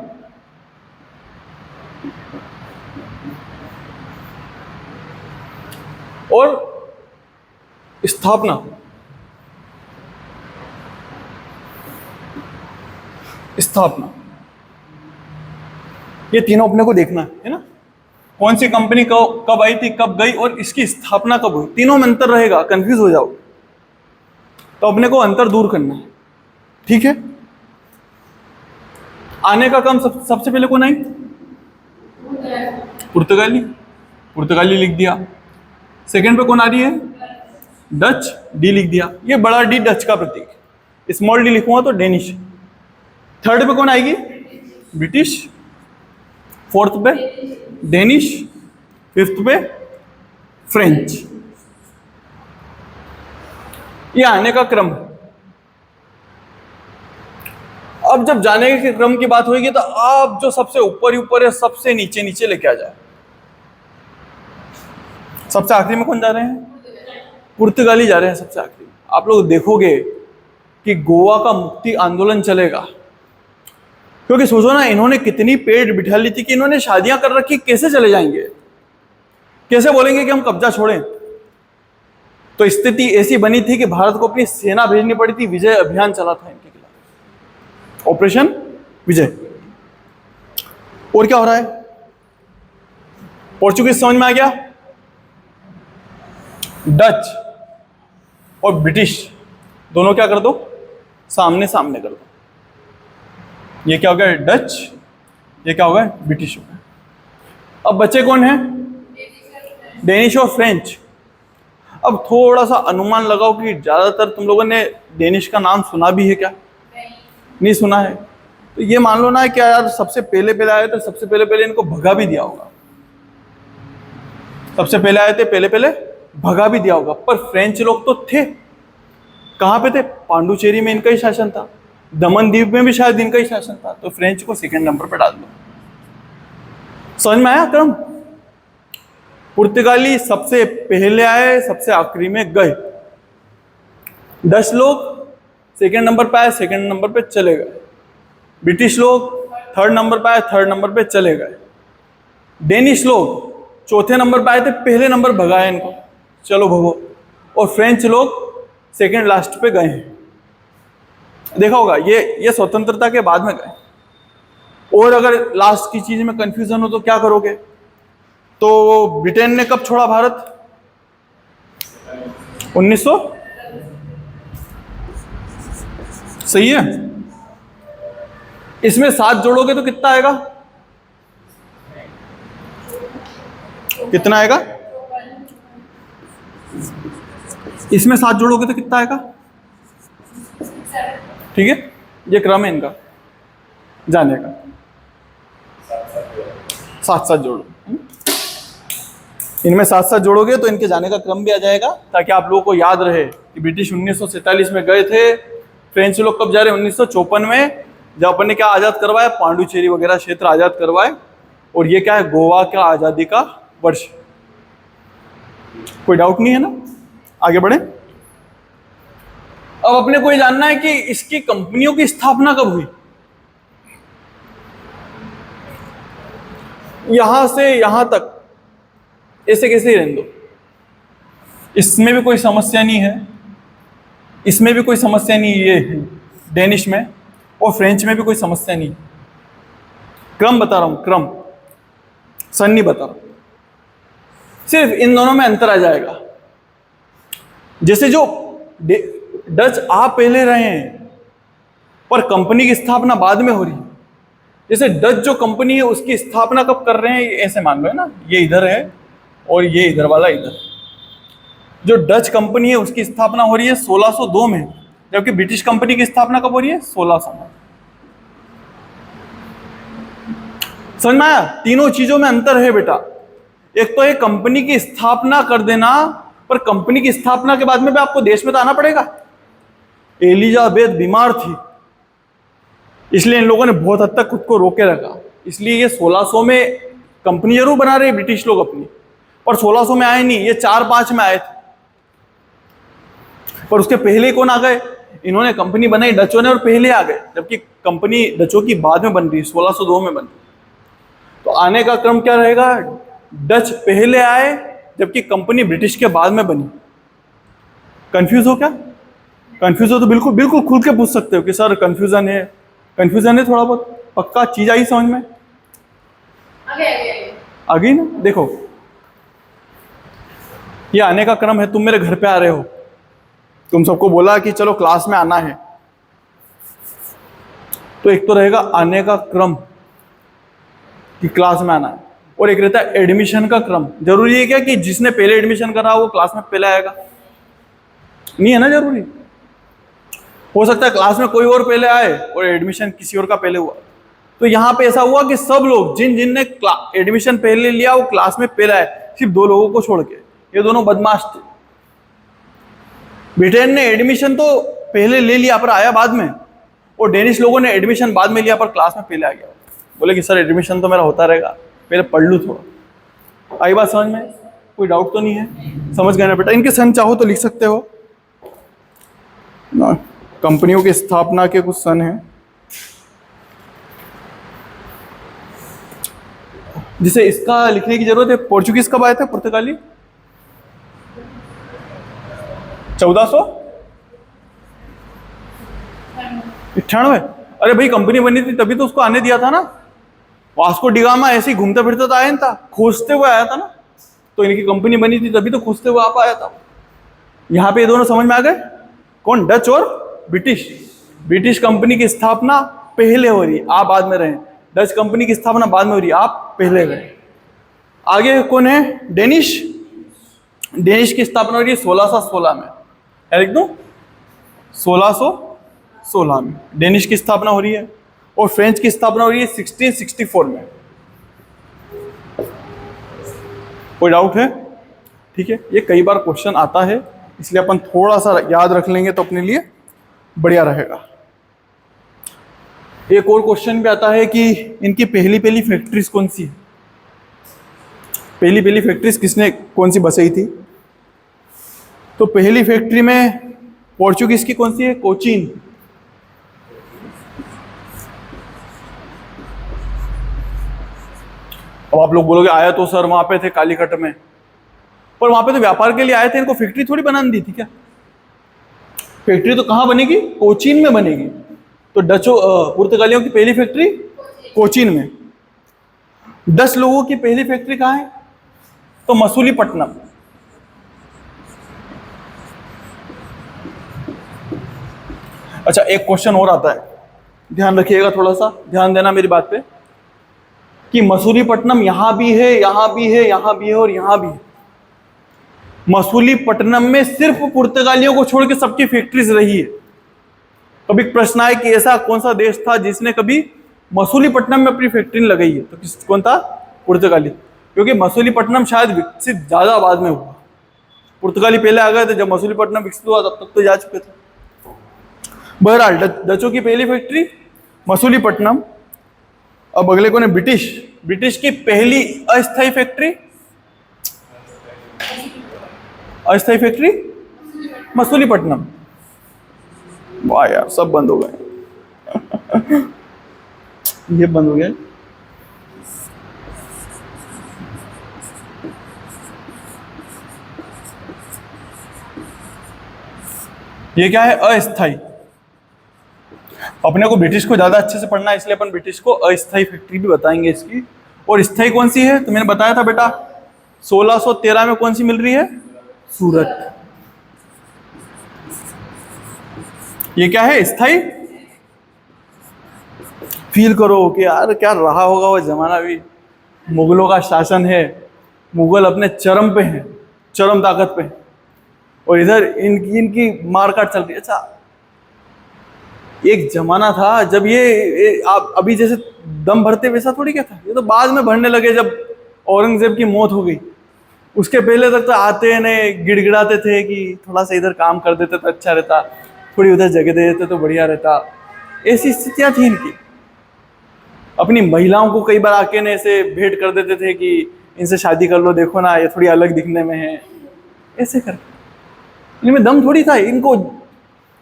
और स्थापना। ये तीनों अपने को देखना है ना। कौन सी कंपनी कब आई थी, कब गई, और इसकी स्थापना कब हुई। तीनों में अंतर रहेगा, कंफ्यूज हो जाओ तो अपने को अंतर दूर करना है। ठीक है? आने का क्रम सबसे पहले कौन आई? पुर्तगाली लिख दिया। सेकंड पे कौन आ रही है? डच, डी लिख दिया। ये बड़ा डी डच का प्रतीक, स्मॉल डी लिखूंगा तो डेनिश। थर्ड पे कौन आएगी? ब्रिटिश। फोर्थ पे डेनिश। फिफ्थ पे फ्रेंच। ये आने का क्रम। अब जब जाने के क्रम की बात होगी तो आप जो सबसे ऊपर ही ऊपर है, सबसे नीचे नीचे लेके आ जाए। सबसे आखिरी में कौन जा रहे हैं? पुर्तगाली जा रहे हैं सबसे आखिरी में। आप लोग देखोगे कि गोवा का मुक्ति आंदोलन चलेगा, क्योंकि सोचो ना, इन्होंने कितनी पेड़ बिठा ली थी कि इन्होंने शादियां कर रखी, कैसे चले जाएंगे? कैसे बोलेंगे कि हम कब्जा छोड़ें? तो स्थिति ऐसी बनी थी कि भारत को अपनी सेना भेजनी पड़ी थी। विजय अभियान चला था इनके खिलाफ, ऑपरेशन विजय। और क्या हो रहा है? पोर्चुगीज समझ में आ गया, डच और ब्रिटिश दोनों क्या कर दो? सामने सामने कर दो। ये क्या हो गया? डच। ये क्या हो गया? ब्रिटिश हो गया। अब बच्चे कौन है? डेनिश और फ्रेंच। अब थोड़ा सा अनुमान लगाओ कि ज्यादातर तुम लोगों ने डेनिश का नाम सुना भी है क्या? नहीं सुना है? तो ये मान लो ना कि यार सबसे पहले पहले आए थे, सबसे पहले पहले इनको भगा भी दिया होगा। सबसे पहले आए थे, पहले पहले भगा भी दिया होगा। पर फ्रेंच लोग तो थे। कहां पे थे? पांडुचेरी में इनका ही शासन था, दमन द्वीप में भी शायद इनका ही शासन था। तो फ्रेंच को सेकंड नंबर पे डाल दो। समझ में आया क्रम? पुर्तगाली सबसे पहले आए, सबसे आखिरी में गए। डच लोग सेकंड नंबर पे आए, सेकंड नंबर पे चले गए। ब्रिटिश लोग थर्ड नंबर पे आए, थर्ड नंबर पे चले गए। डेनिश लोग चौथे नंबर पे आए थे, पहले नंबर भगाया इनको, चलो भगो। और फ्रेंच लोग सेकंड लास्ट पे गए हैं। देखा होगा ये स्वतंत्रता के बाद में गए। और अगर लास्ट की चीज में कंफ्यूजन हो तो क्या करोगे? तो ब्रिटेन ने कब छोड़ा भारत? 1900। सही है। इसमें 7 जोड़ोगे तो कितना आएगा? कितना आएगा? इसमें 7 जोड़ोगे तो कितना आएगा? ठीक है, ये क्रम है इनका जाने का। 7 जोड़ो। इनमें साथ साथ जोड़ोगे तो इनके जाने का क्रम भी आ जाएगा, ताकि आप लोगों को याद रहे कि ब्रिटिश 1947 में गए थे, फ्रेंच लोग कब जा रहे हैं 1954 में, जब अपन ने क्या आज़ाद करवाया, पांडुचेरी वगैरह क्षेत्र आज़ाद करवाए, और ये क्या है, गोवा का आज़ादी का वर्ष। कोई डाउट नहीं है ना? आगे बढ़े। अब अपने को ये जानना है कि इसकी कंपनियों की स्थापना कब हुई। यहां से यहां तक ऐसे कैसे ही रहने दो, इसमें भी कोई समस्या नहीं है, इसमें भी कोई समस्या नहीं है, ये डेनिश में और फ्रेंच में भी कोई समस्या नहीं। क्रम बता रहा हूं, क्रम, सन नहीं बता रहा, सिर्फ इन दोनों में अंतर आ जाएगा। जैसे जो डच आप पहले रहे हैं पर कंपनी की स्थापना बाद में हो रही है। जैसे डच जो कंपनी है उसकी स्थापना कब कर रहे हैं, ऐसे मान लो है ना, ये इधर है और ये इधर वाला इधर। जो डच कंपनी है उसकी स्थापना हो रही है 1602 में, जबकि ब्रिटिश कंपनी की स्थापना कब हो रही है, 1600 में। समझ में आया? तीनों चीजों में अंतर है बेटा। एक तो है कंपनी की स्थापना कर देना, पर कंपनी की स्थापना के बाद में भी आपको देश में तो आना पड़ेगा। एलिजाबेथ बीमार थी, इसलिए इन लोगों ने बहुत हद तक खुद को रोके रखा। इसलिए ये 1600 में कंपनी जरूर बना रहे ब्रिटिश लोग अपनी, पर 1600 में आए नहीं, ये 4-5 में आए थे। पर उसके पहले कौन आ गए, इन्होंने कंपनी बनाई डचों ने और पहले आ गए, जबकि कंपनी डचों की बाद में बन रही, 1602 में बन रही। तो आने का क्रम क्या रहेगा, डच पहले आए जबकि कंपनी ब्रिटिश के बाद में बनी। कंफ्यूज हो क्या? कंफ्यूज हो तो बिल्कुल बिल्कुल खुल के पूछ सकते हो कि सर कंफ्यूजन है, कंफ्यूजन है थोड़ा बहुत, पक्का चीज आई समझ में? आ गई ना? देखो ये आने का क्रम है। तुम मेरे घर पे आ रहे हो, तुम सबको बोला कि चलो क्लास में आना है, तो एक तो रहेगा आने का क्रम कि क्लास में आना है, और एक रहता है एडमिशन का क्रम। जरूरी है क्या कि जिसने पहले एडमिशन करा वो क्लास में पहले आएगा? नहीं है ना जरूरी। हो सकता है क्लास में कोई और पहले आए और एडमिशन किसी और का पहले हुआ। तो यहाँ पे ऐसा हुआ कि सब लोग जिन ने एडमिशन पहले लिया वो क्लास में पहले आए, सिर्फ 2 लोगों को छोड़ के। ये दोनों बदमाश थे। ब्रिटेन ने एडमिशन तो पहले ले लिया पर आया बाद में, और डेनिश लोगों ने एडमिशन बाद में लिया पर क्लास में पहले आ गया। बोले कि सर एडमिशन तो मेरा होता रहेगा, पहले पढ़ लूँ थोड़ा। आई बात समझ में? कोई डाउट तो नहीं है? समझ गए ना बेटा? इनके सन चाहो तो लिख सकते हो ना, कंपनियों की स्थापना के कुछ सन हैं। जिसे इसका लिखने की जरूरत है, पोर्चुगीज कब आए थे, पुर्तगाली? 1498। अरे भाई कंपनी बनी थी तभी तो उसको आने दिया था ना। वास्को डिगामा ऐसे ही घूमता फिरता तो आया था, खोजते हुए आया था ना। तो इनकी कंपनी बनी थी तभी तो खोजते हुए आप आया था। यहाँ पे ये दोनों समझ में आ गए, कौन, डच और ब्रिटिश। ब्रिटिश कंपनी की स्थापना पहले हो रही, आप बाद में रहे। डच कंपनी की स्थापना बाद में हो रही, आप पहले रहे। आगे कौन है, डेनिश। डेनिश की स्थापना हो रही है 1616 में, लिख दूं 1616 में डेनिश की स्थापना हो रही है, और फ्रेंच की स्थापना हो रही है 1664 में। कोई डाउट है? ठीक है, ये कई बार क्वेश्चन आता है, इसलिए अपन थोड़ा सा याद रख लेंगे तो अपने लिए बढ़िया रहेगा। एक और क्वेश्चन भी आता है कि इनकी पहली फैक्ट्रीज कौन सी है, पहली फैक्ट्रीज किसने कौन सी बसाई थी। तो पहली फैक्ट्री में पोर्चुगीज की कौन सी है, कोचीन। अब आप लोग बोलोगे आया तो सर वहां पे थे कालीकट में, पर वहां पे तो व्यापार के लिए आए थे, इनको फैक्ट्री थोड़ी बनाने दी थी क्या। फैक्ट्री तो कहां बनेगी, कोचीन में बनेगी। तो पुर्तगालियों की पहली फैक्ट्री कोचीन में। 10 लोगों की पहली फैक्ट्री कहां है, तो मसूलीपट्टनम। अच्छा एक क्वेश्चन और आता है, ध्यान रखिएगा, थोड़ा सा ध्यान देना मेरी बात पे, कि मसूलीपट्टनम यहां भी है, यहां भी है, यहां भी है और यहां भी है। मसूलीपट्टनम में सिर्फ पुर्तगालियों को छोड़ के सबकी फैक्ट्रीज रही है। कभी प्रश्न आए कि ऐसा कौन सा देश था जिसने कभी मसूलीपट्टनम में अपनी फैक्ट्री लगाई है, तो कौन था, पुर्तगाली। क्योंकि मसूलीपट्टनम शायद विकसित ज्यादा बाद में हुआ। पुर्तगाली पहले आ गए थे, जब मसूलीपट्टनम विकसित हुआ तब तक तो जा चुके थे। बहरहाल डचों की पहली फैक्ट्री मसूलीपट्टनम। अब अगले को ने ब्रिटिश की पहली अस्थायी फैक्ट्री मसूलीपट्टनम। वाह यार, सब बंद हो गए। ये बंद हो गया। ये क्या है? अस्थायी। अपने को ब्रिटिश को ज्यादा अच्छे से पढ़ना है, इसलिए अपन ब्रिटिश को अस्थायी फैक्ट्री भी बताएंगे इसकी। और स्थायी कौन सी है? तो मैंने बताया था बेटा, 1613 में कौन सी मिल रही है? सूरत। ये क्या है? स्थायी। फील करो कि यार क्या रहा होगा वो जमाना भी। मुगलों का शासन है, मुगल अपने चरम पे हैं, चरम ताकत पे, और इधर इनकी मारकाट चल रही है। अच्छा, एक जमाना था जब ये आप अभी जैसे दम भरते वैसा थोड़ी क्या था, ये तो बाद में भरने लगे जब औरंगजेब की मौत हो गई। उसके पहले तक तो आते ने गिड़गिड़ाते थे कि थोड़ा सा इधर काम कर देते तो अच्छा रहता, थोड़ी उधर जगह दे देते तो बढ़िया रहता। ऐसी स्थितियां थी इनकी। अपनी महिलाओं को कई बार आके ने ऐसे भेंट कर देते थे कि इनसे शादी कर लो, देखो ना ये थोड़ी अलग दिखने में है, ऐसे कर। इनमें दम थोड़ी था। इनको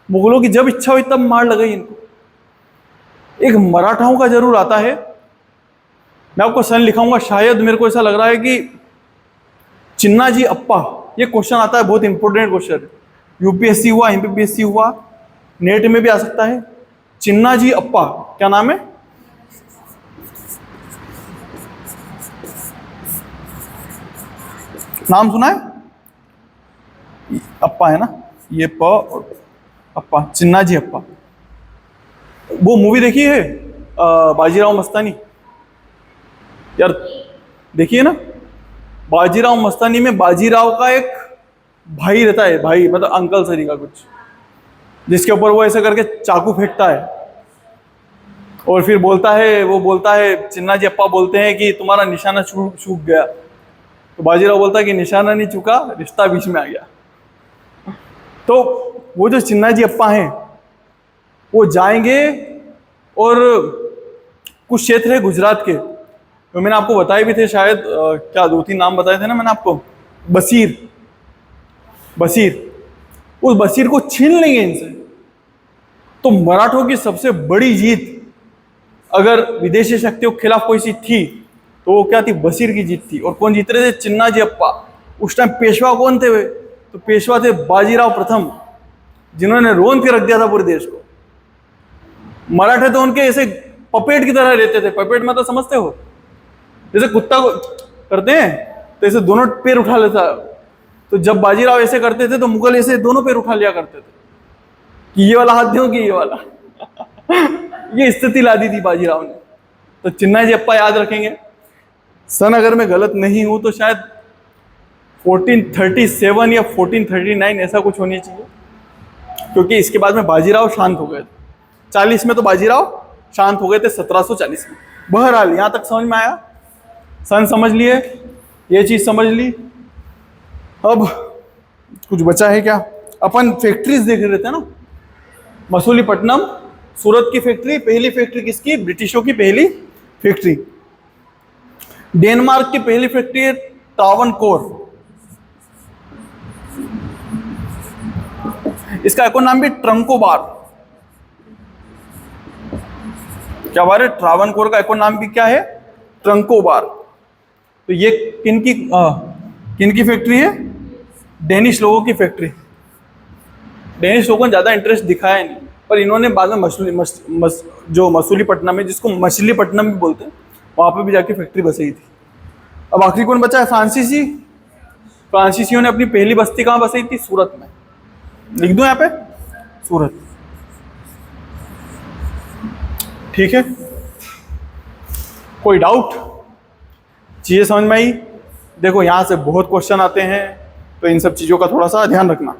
मुगलों की जब इच्छा हुई तब मार लगाई इनको। एक मराठाओं का जरूर आता है, मैं आपको सन लिखाऊंगा, शायद मेरे को ऐसा लग रहा है कि चिन्नाजी अप्पा। ये क्वेश्चन आता है, बहुत इंपॉर्टेंट क्वेश्चन। यूपीएससी हुआ, एमपीपीएससी हुआ, नेट में भी आ सकता है। चिन्नाजी अप्पा क्या नाम है? नाम सुना है? अप्पा है ना, ये प और अप्पा, चिन्नाजी अप्पा। वो मूवी देखी है बाजीराव मस्तानी? यार देखिए ना, बाजीराव मस्तानी में बाजीराव का एक भाई रहता है, भाई मतलब अंकल सरी का कुछ, जिसके ऊपर वो ऐसे करके चाकू फेंकता है और फिर बोलता है चिन्नाजी अप्पा बोलते हैं कि तुम्हारा निशाना चूक गया। तो बाजीराव बोलता है कि निशाना नहीं चूका, रिश्ता बीच में आ गया। तो वो जो चिन्नाजी अप्पा हैं वो जाएंगे, और कुछ क्षेत्र है गुजरात के, तो मैंने आपको बताए भी थे शायद, क्या 2-3 नाम बताए थे ना मैंने आपको। बसीर, उस बसीर को छीन लेंगे इनसे। तो मराठों की सबसे बड़ी जीत, अगर विदेशी शक्तियों के खिलाफ कोई सी थी तो वो क्या थी? बसीर की जीत थी। और कौन जीत रहे थे? चिन्नाजी अप्पा। उस टाइम पेशवा कौन थे वे? तो पेशवा थे बाजीराव प्रथम, जिन्होंने रोन के रख दिया था पूरे देश को। मराठे तो उनके ऐसे पपेट की तरह रहते थे। पपेट मतलब समझते हो? जैसे कुत्ता को करते हैं तो ऐसे दोनों पैर उठा लेता। तो जब बाजीराव ऐसे करते थे तो मुगल ऐसे दोनों पैर उठा लिया करते थे कि ये वाला हाथ दो कि ये वाला। ये स्थिति ला दी थी बाजीराव ने। तो चिन्नाजी अप्पा याद रखेंगे। सन अगर मैं गलत नहीं हूं तो शायद 1437 या 1439 ऐसा कुछ होनी चाहिए, क्योंकि इसके बाद में बाजीराव शांत हो गए थे। 40 में तो बाजीराव शांत हो गए थे, 1740 में। बहरहाल यहां तक समझ में आया? सन समझ लिए, ये चीज समझ ली। अब कुछ बचा है क्या? अपन फैक्ट्रीज देख रहे थे ना, मसूलीपट्टनम, सूरत की फैक्ट्री। पहली फैक्ट्री किसकी? ब्रिटिशों की पहली फैक्ट्री। डेनमार्क की पहली फैक्ट्री है ट्रावनकोर। इसका एक और नाम भी ट्रंकोबार। क्या बात है? ट्रावनकोर का एक और नाम भी क्या है? ट्रंकोबार। तो ये किनकी फैक्ट्री है? डेनिश लोगों की फैक्ट्री। डेनिश लोगों ने ज्यादा इंटरेस्ट दिखाया नहीं, पर इन्होंने बाद में जो मसूलीपट्टनम है, जिसको मछलीपट्टनम भी बोलते हैं, वहां पे भी जाके फैक्ट्री बसाई थी। अब आखिरी कौन बचा है? फ्रांसीसी। फ्रांसीसियों ने अपनी पहली बस्ती कहां बसाई थी? सूरत में। लिख दूं यहाँ पे? सूरत। ठीक है, कोई डाउट? चीजें समझ में आई? देखो यहां से बहुत क्वेश्चन आते हैं, तो इन सब चीजों का थोड़ा सा ध्यान रखना।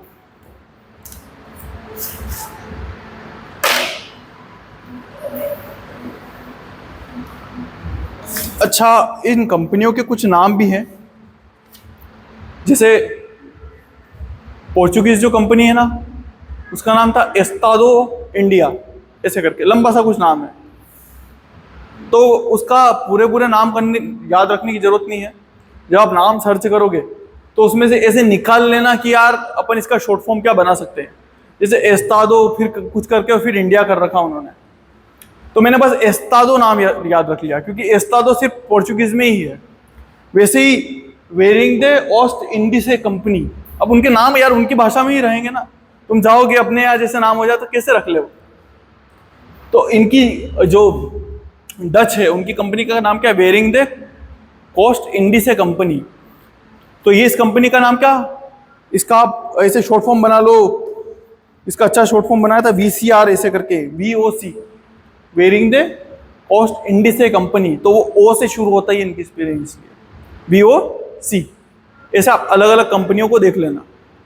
अच्छा, इन कंपनियों के कुछ नाम भी हैं, जैसे पोर्चुगीज जो कंपनी है ना, उसका नाम था एस्तादो इंडिया, ऐसे करके लंबा सा कुछ नाम है। तो उसका पूरे पूरे नाम करने याद रखने की जरूरत नहीं है। जब आप नाम सर्च करोगे तो उसमें से ऐसे निकाल लेना कि यार अपन इसका शॉर्ट फॉर्म क्या बना सकते हैं। जैसे एस्तादो फिर कुछ करके और फिर इंडिया कर रखा उन्होंने, तो मैंने बस एस्तादो नाम याद रख लिया, क्योंकि एस्तादो सिर्फ पोर्चुगीज में ही है। वैसे ही वेरिंग दे ओस्ट इंडीसे कंपनी, अब उनके नाम यार उनकी भाषा में ही रहेंगे ना। तुम जाओगे अपने यहाँ जैसे नाम हो जाए तो कैसे रख ले। तो इनकी जो डच है उनकी कंपनी का नाम क्या है, वेरिंग दे कोस्ट इंडीसे कंपनी। तो ये इस कंपनी का नाम क्या, इसका आप ऐसे शॉर्ट फॉर्म बना लो, इसका अच्छा शॉर्ट फॉर्म बनाया था VCR ऐसे करके, VOC, वेरिंग दे कोस्ट इंडीसे कंपनी। तो वो ओ से शुरू होता है इनकी स्पेलिंग, इसलिए VOC। ऐसे आप अलग अलग कंपनियों को देख लेना,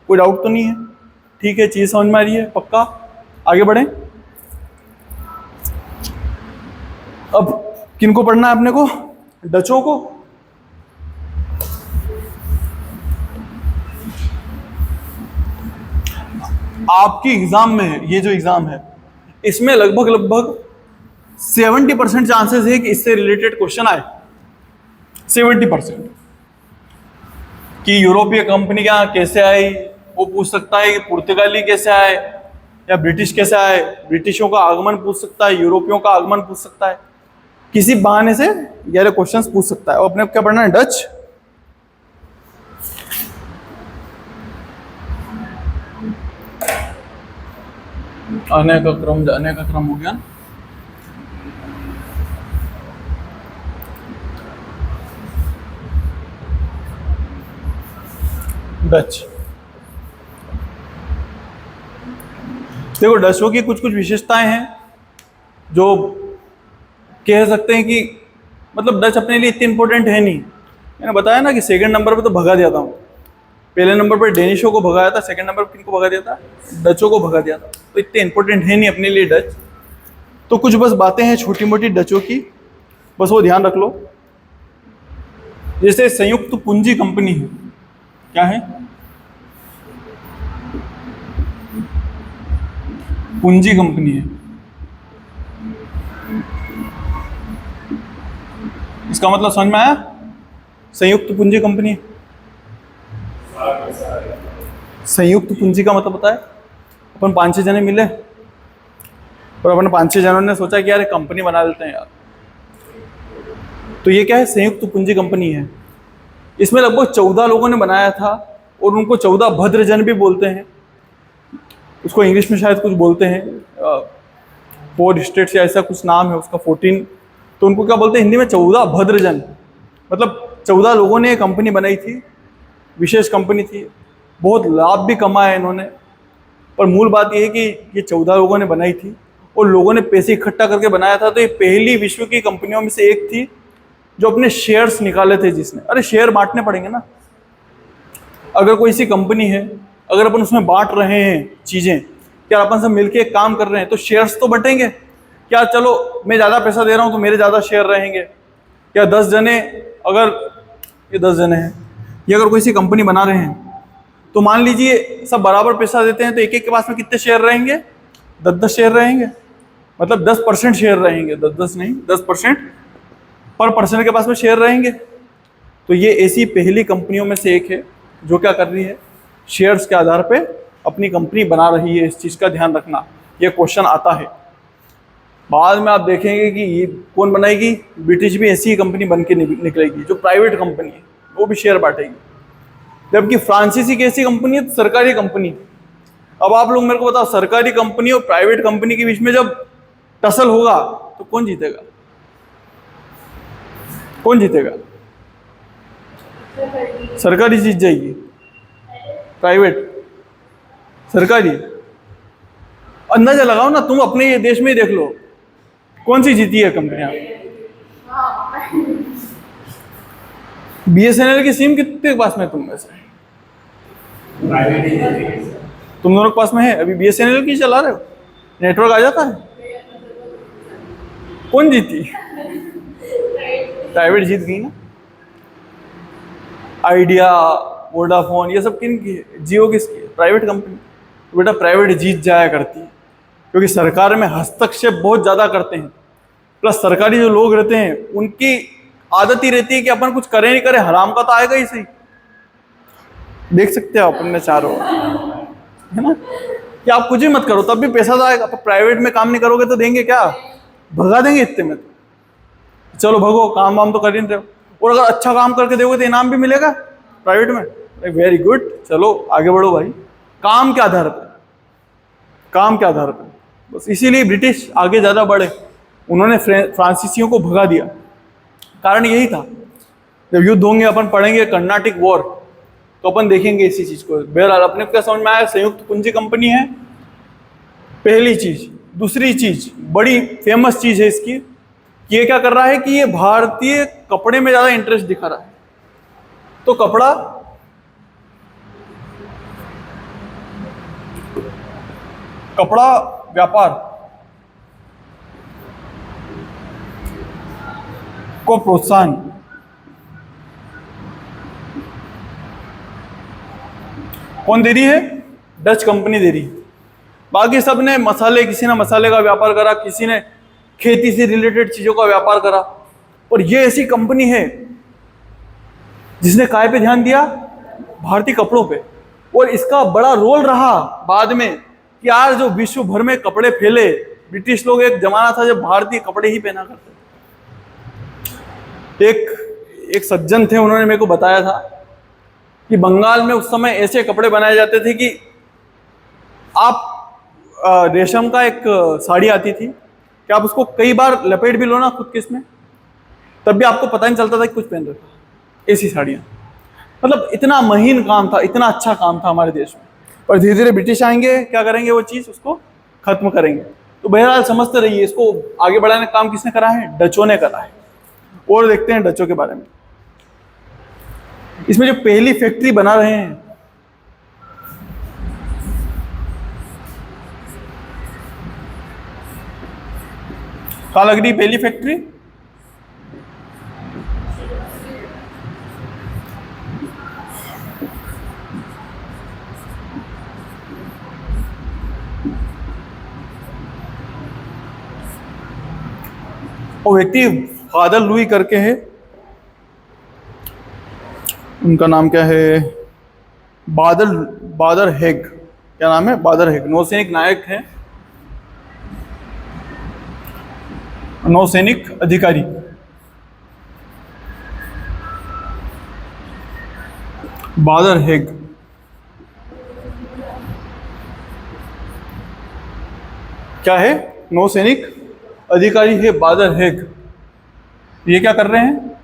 कोई डाउट तो नहीं है। ठीक है, चीज समझ में आ रही है पक्का। आगे बढ़े। अब किनको पढ़ना है अपने को, डचों को। आपकी एग्जाम में ये जो एग्जाम है इसमें लगभग 70% चांसेस है कि इससे रिलेटेड क्वेश्चन आए। 70% कि यूरोपीय कंपनी क्या कैसे आई, वो पूछ सकता है कि पुर्तगाली कैसे आए या ब्रिटिश कैसे आए, ब्रिटिशों का आगमन पूछ सकता है, यूरोपियों का आगमन पूछ सकता है, किसी बहाने से ये क्वेश्चंस पूछ सकता है। और अपने क्या पढ़ना है, डच। आने का क्रम जाने का क्रम हो गया। डच, देखो डचों की कुछ कुछ विशेषताएं हैं जो कह सकते हैं कि मतलब डच अपने लिए इतनी इंपॉर्टेंट है नहीं। मैंने बताया ना कि सेकंड नंबर पे तो भगा दिया था हूँ। पहले नंबर पर डेनिशों को भगाया था, सेकंड नंबर पर किनको भगा दिया था, डचों को भगा दिया था। तो इतने इंपॉर्टेंट है नहीं अपने लिए डच। तो कुछ बस बातें हैं छोटी मोटी डचों की, बस वो ध्यान रख लो। जैसे संयुक्त पूंजी कंपनी है, क्या है, पूंजी कंपनी है। इसका मतलब समझ में आया, संयुक्त पूंजी कंपनी। संयुक्त पूंजी का मतलब पता है, अपन 5-6 जने मिले और अपन 5-6 जनों ने सोचा कि यार एक कंपनी बना लेते हैं यार। तो ये क्या है, संयुक्त पूंजी कंपनी है। इसमें लगभग 14 लोगों ने बनाया था और उनको 14 भद्रजन भी बोलते हैं। उसको इंग्लिश में शायद कुछ बोलते हैं, पोर्ट स्टेट से ऐसा कुछ नाम है उसका, 14। तो उनको क्या बोलते हैं हिंदी में, 14 भद्रजन। मतलब 14 लोगों ने कंपनी बनाई थी, विशेष कंपनी थी, बहुत लाभ भी कमाया इन्होंने। पर मूल बात यह है कि ये 14 लोगों ने बनाई थी और लोगों ने पैसे इकट्ठा करके बनाया था। तो ये पहली विश्व की कंपनियों में से एक थी जो अपने शेयर्स निकाले थे जिसने। अरे शेयर बांटने पड़ेंगे ना, अगर कोई सी कंपनी है, अगर अपन उसमें बांट रहे हैं चीजें, क्या अपन सब मिलके एक काम कर रहे हैं तो शेयर्स तो बटेंगे। क्या चलो मैं ज़्यादा पैसा दे रहा हूँ तो मेरे ज़्यादा शेयर रहेंगे। क्या 10 जने, अगर ये 10 जने हैं, ये अगर कोई सी कंपनी बना रहे हैं तो मान लीजिए सब बराबर पैसा देते हैं तो एक एक के पास में कितने शेयर रहेंगे, 10-10 शेयर रहेंगे। मतलब 10% शेयर रहेंगे, 10-10 नहीं, 10% पर पर्सन के पास में शेयर रहेंगे। तो ये ऐसी पहली कंपनियों में से एक है जो क्या कर रही है, शेयर्स के आधार पे अपनी कंपनी बना रही है। इस चीज़ का ध्यान रखना, ये क्वेश्चन आता है। बाद में आप देखेंगे कि ये कौन बनाएगी, ब्रिटिश भी ऐसी ही कंपनी बन के निकलेगी जो प्राइवेट कंपनी है, वो भी शेयर बांटेगी। जबकि फ्रांसीसी की ऐसी कंपनी है, सरकारी कंपनी। अब आप लोग मेरे को बताओ, सरकारी कंपनी और प्राइवेट कंपनी के बीच में जब टसल होगा तो कौन जीतेगा, कौन जीतेगा? सरकारी जीत जाएगी, प्राइवेट सरकारी। अंदाजा लगाओ ना, तुम अपने देश में ही देख लो कौन सी जीती है कंपनियां। BSNL की सिम कितने के पास में तुम में से? तुम दोनों के पास में है? अभी BSNL की चला रहे हो, नेटवर्क आ जाता है। कौन जीती? प्राइवेट जीत गई ना। आइडिया, वोडाफोन, ये सब किन की है? जियो किसकी है? Private company. तो बेटा प्राइवेट जीत जाया करती है, क्योंकि सरकार में हस्तक्षेप बहुत ज़्यादा करते हैं। प्लस सरकारी जो लोग रहते हैं उनकी आदत ही रहती है कि अपन कुछ करें नहीं करें, हराम का तो आएगा ही सही। देख सकते हो अपन ने चारों, है ना, कि आप कुछ भी मत करो तब भी पैसा तो आएगा। पर प्राइवेट में काम नहीं करोगे तो देंगे क्या? भगा देंगे इतने में तो। चलो भगो, काम वाम तो कर ही नहीं रहे हो, और अगर अच्छा काम करके दोगे तो इनाम भी मिलेगा प्राइवेट में। वेरी गुड, चलो आगे बढ़ो भाई। काम के आधार पर, काम के आधार पर, बस इसीलिए ब्रिटिश आगे ज़्यादा बढ़े। उन्होंने फ्रांसीसियों को भगा दिया, कारण यही था। जब युद्ध होंगे, अपन पढ़ेंगे कर्नाटिक वॉर, तो अपन देखेंगे इसी चीज़ को। बहरहाल अपने को क्या समझ में आया? संयुक्त पूंजी कंपनी है पहली चीज़। दूसरी चीज़, बड़ी फेमस चीज़ है इसकी, कि ये क्या कर रहा है कि ये भारतीय कपड़े में ज़्यादा इंटरेस्ट दिखा रहा है। तो कपड़ा व्यापार को प्रोत्साहन कौन दे रही है? डच कंपनी दे रही है। बाकी सब ने मसाले, किसी ने मसाले का व्यापार करा, किसी ने खेती से रिलेटेड चीजों का व्यापार करा, और ये ऐसी कंपनी है जिसने काय पे ध्यान दिया? भारतीय कपड़ों पे। और इसका बड़ा रोल रहा बाद में कि यार जो विश्व भर में कपड़े फैले, ब्रिटिश लोग, एक जमाना था जब भारतीय कपड़े ही पहना करते। एक सज्जन थे, उन्होंने मेरे को बताया था कि बंगाल में उस समय ऐसे कपड़े बनाए जाते थे कि आप रेशम का एक साड़ी आती थी कि आप उसको कई बार लपेट भी लो ना खुद के इसमें, तब भी आपको पता नहीं चलता था कि कुछ पहन रखा। ऐसी साड़ियाँ, मतलब इतना महीन काम था, इतना अच्छा काम था हमारे देश में। और धीरे धीरे ब्रिटिश आएंगे, क्या करेंगे? वो चीज़ उसको खत्म करेंगे। तो बहरहाल समझते रहिए, इसको आगे बढ़ाने का काम किसने करा है? डचों ने करा है। और देखते हैं डचों के बारे में। इसमें जो पहली फैक्ट्री बना रहे हैं, कहाँ लग रही पहली फैक्ट्री? वो व्यक्ति फादर लुई करके है, उनका नाम क्या है? बादर हेग। क्या नाम है? बादर हेग। नौसैनिक नायक है, नौसैनिक अधिकारी। बादर हेग क्या है? नौसैनिक अधिकारी है बादर हेग। ये क्या कर रहे हैं?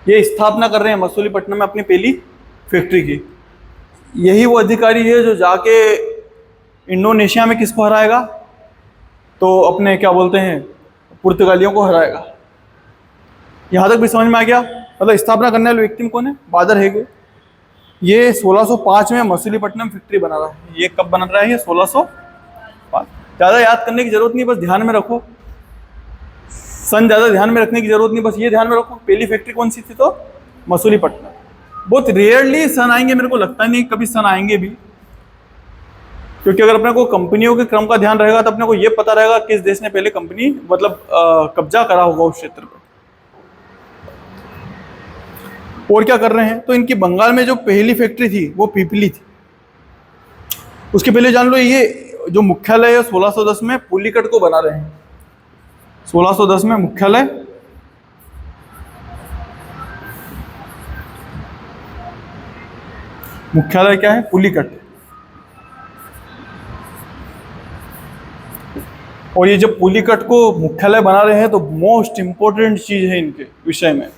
ये स्थापना कर रहे हैं मसूलीपट्टनम में अपनी पहली फैक्ट्री की। यही वो अधिकारी है जो जाके इंडोनेशिया में किसको हराएगा? तो अपने क्या बोलते हैं, पुर्तगालियों को हराएगा। यहाँ तक भी समझ में आ गया? मतलब स्थापना करने वाले व्यक्ति कौन है? बादर हेग। ये 1605 में मसूलीपट्टनम फैक्ट्री बना रहा है। ये कब बना रहा है? ये 1605। ज़्यादा याद करने की जरूरत नहीं, बस ध्यान में रखो। सन ज़्यादा ध्यान में रखने की जरूरत नहीं, बस ये ध्यान में रखो पहली फैक्ट्री कौन सी थी? तो मसूलीपट्टनम। बहुत रेयरली सन आएंगे, मेरे को लगता नहीं कभी सन आएंगे भी, क्योंकि अगर अपने को कंपनियों के क्रम का ध्यान रहेगा तो अपने को ये पता रहेगा किस देश ने पहले कंपनी मतलब कब्जा करा होगा उस क्षेत्र पर। और क्या कर रहे हैं? तो इनकी बंगाल में जो पहली फैक्ट्री थी वो पीपली थी। उसके पहले जान लो, ये जो मुख्यालय है 1610 में पुलिकट को बना रहे हैं। 1610 में मुख्यालय क्या है? पुलिकट। और ये जब पुलिकट को मुख्यालय बना रहे हैं तो मोस्ट इंपॉर्टेंट चीज है इनके विषय में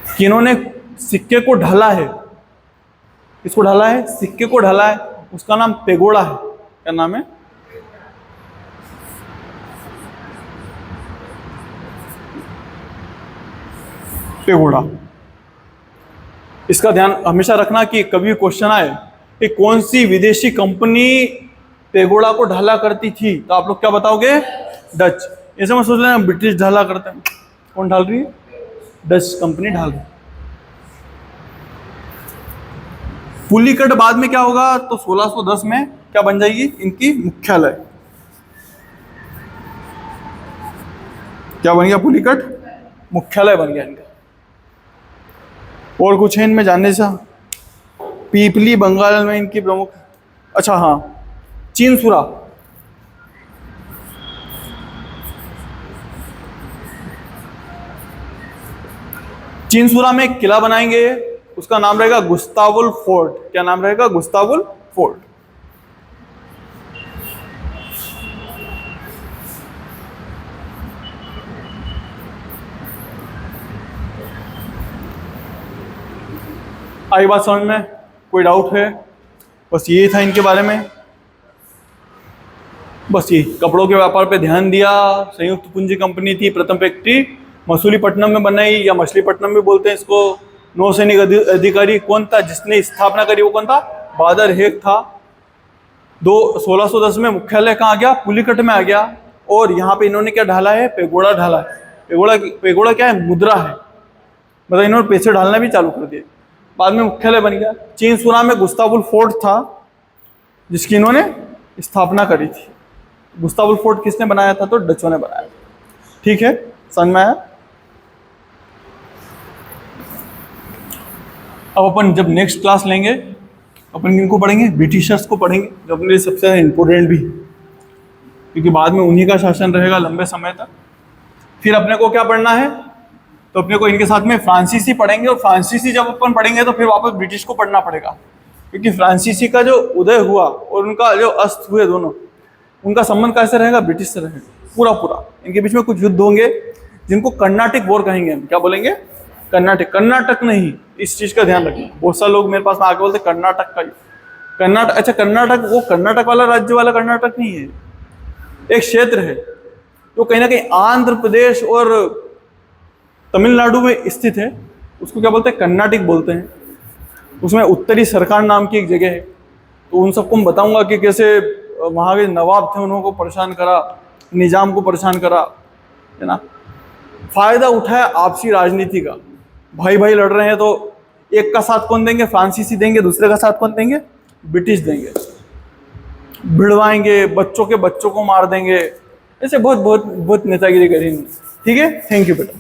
कि इन्होंने सिक्के को ढाला है। किसको ढाला है? सिक्के को ढाला है। उसका नाम पेगोड़ा है। क्या नाम है? पेगोड़ा। इसका ध्यान हमेशा रखना कि कभी क्वेश्चन आए कि कौन सी विदेशी कंपनी पेगोड़ा को ढाला करती थी, तो आप लोग क्या बताओगे? डच। ऐसे में सोच लेना ब्रिटिश ढाला करते हैं, कौन ढाल रही है? डच कंपनी ढाल रही है। पुलिकट बाद में क्या होगा? तो 1610 में क्या बन जाएगी? इनकी मुख्यालय। क्या बन गया? पुलिकट मुख्यालय बन गया इनका। और कुछ है इनमें जानने से? पीपली बंगाल में इनकी प्रमुख, अच्छा हाँ, चीनसुरा। चीनसुरा में एक किला बनाएंगे, उसका नाम रहेगा गुस्तावुल फोर्ट। क्या नाम रहेगा? गुस्तावुल फोर्ट। आई बात समझ में? कोई डाउट है? बस ये था इनके बारे में। बस ये कपड़ों के व्यापार पे ध्यान दिया। संयुक्त पूंजी कंपनी थी। प्रथम फैक्ट्री मसूलीपट्टनम में बनाई, या मछलीपट्टनम भी बोलते हैं इसको। नौसैनिक अधिकारी कौन था जिसने स्थापना करी? वो कौन था? बहादुर हेग था। 1610 में मुख्यालय कहाँ आ गया? पुलिकट में आ गया। और यहाँ पे इन्होंने क्या ढाला है? पेगोड़ा ढाला है। पेगोड़ा क्या है? मुद्रा है। मतलब इन्होंने पैसे ढालना भी चालू कर दिए। बाद में मुख्यालय बन गया। चीनसुरा में गुस्तावुल फोर्ट था जिसकी इन्होंने स्थापना करी थी। गुस्तावुल फोर्ट किसने बनाया था? तो डचों ने बनाया। ठीक है, समझ में आया? अब अपन जब नेक्स्ट क्लास लेंगे अपन किनको पढ़ेंगे? ब्रिटिशर्स को पढ़ेंगे, जो अपने लिए सबसे इंपॉर्टेंट भी, क्योंकि बाद में उन्हीं का शासन रहेगा लंबे समय तक। फिर अपने को क्या पढ़ना है? तो अपने को इनके साथ में फ्रांसीसी पढ़ेंगे। और फ्रांसीसी जब अपन पढ़ेंगे तो फिर वापस ब्रिटिश को पढ़ना पड़ेगा, क्योंकि फ्रांसीसी का जो उदय हुआ और उनका जो अस्त हुए दोनों, उनका संबंध कैसे रहेगा? ब्रिटिश से रहेगा पूरा पूरा। इनके बीच में कुछ युद्ध होंगे जिनको कर्नाटिक वॉर कहेंगे हम। क्या बोलेंगे? कर्नाटक। कर्नाटक नहीं, इस चीज का ध्यान रखना। बहुत सारे लोग मेरे पास आके बोलते कर्नाटक का। कर्नाटक, अच्छा कर्नाटक वो कर्नाटक वाला राज्य वाला कर्नाटक नहीं है, एक क्षेत्र है जो कहीं ना कहीं आंध्र प्रदेश और तमिलनाडु में स्थित है। उसको क्या बोलते हैं? कर्नाटक बोलते हैं। उसमें उत्तरी सरकार नाम की एक जगह है। तो उन सबको मैं बताऊंगा कि कैसे वहाँ के नवाब थे, उन्होंने परेशान करा, निजाम को परेशान करा, है ना। फायदा उठाया आपसी राजनीति का। भाई भाई लड़ रहे हैं तो एक का साथ कौन देंगे? फ्रांसीसी देंगे। दूसरे का साथ कौन देंगे? ब्रिटिश देंगे। भिड़वाएंगे, बच्चों के बच्चों को मार देंगे। ऐसे बहुत बहुत बहुत नेतागिरी करी। ठीक है, थैंक यू बेटा।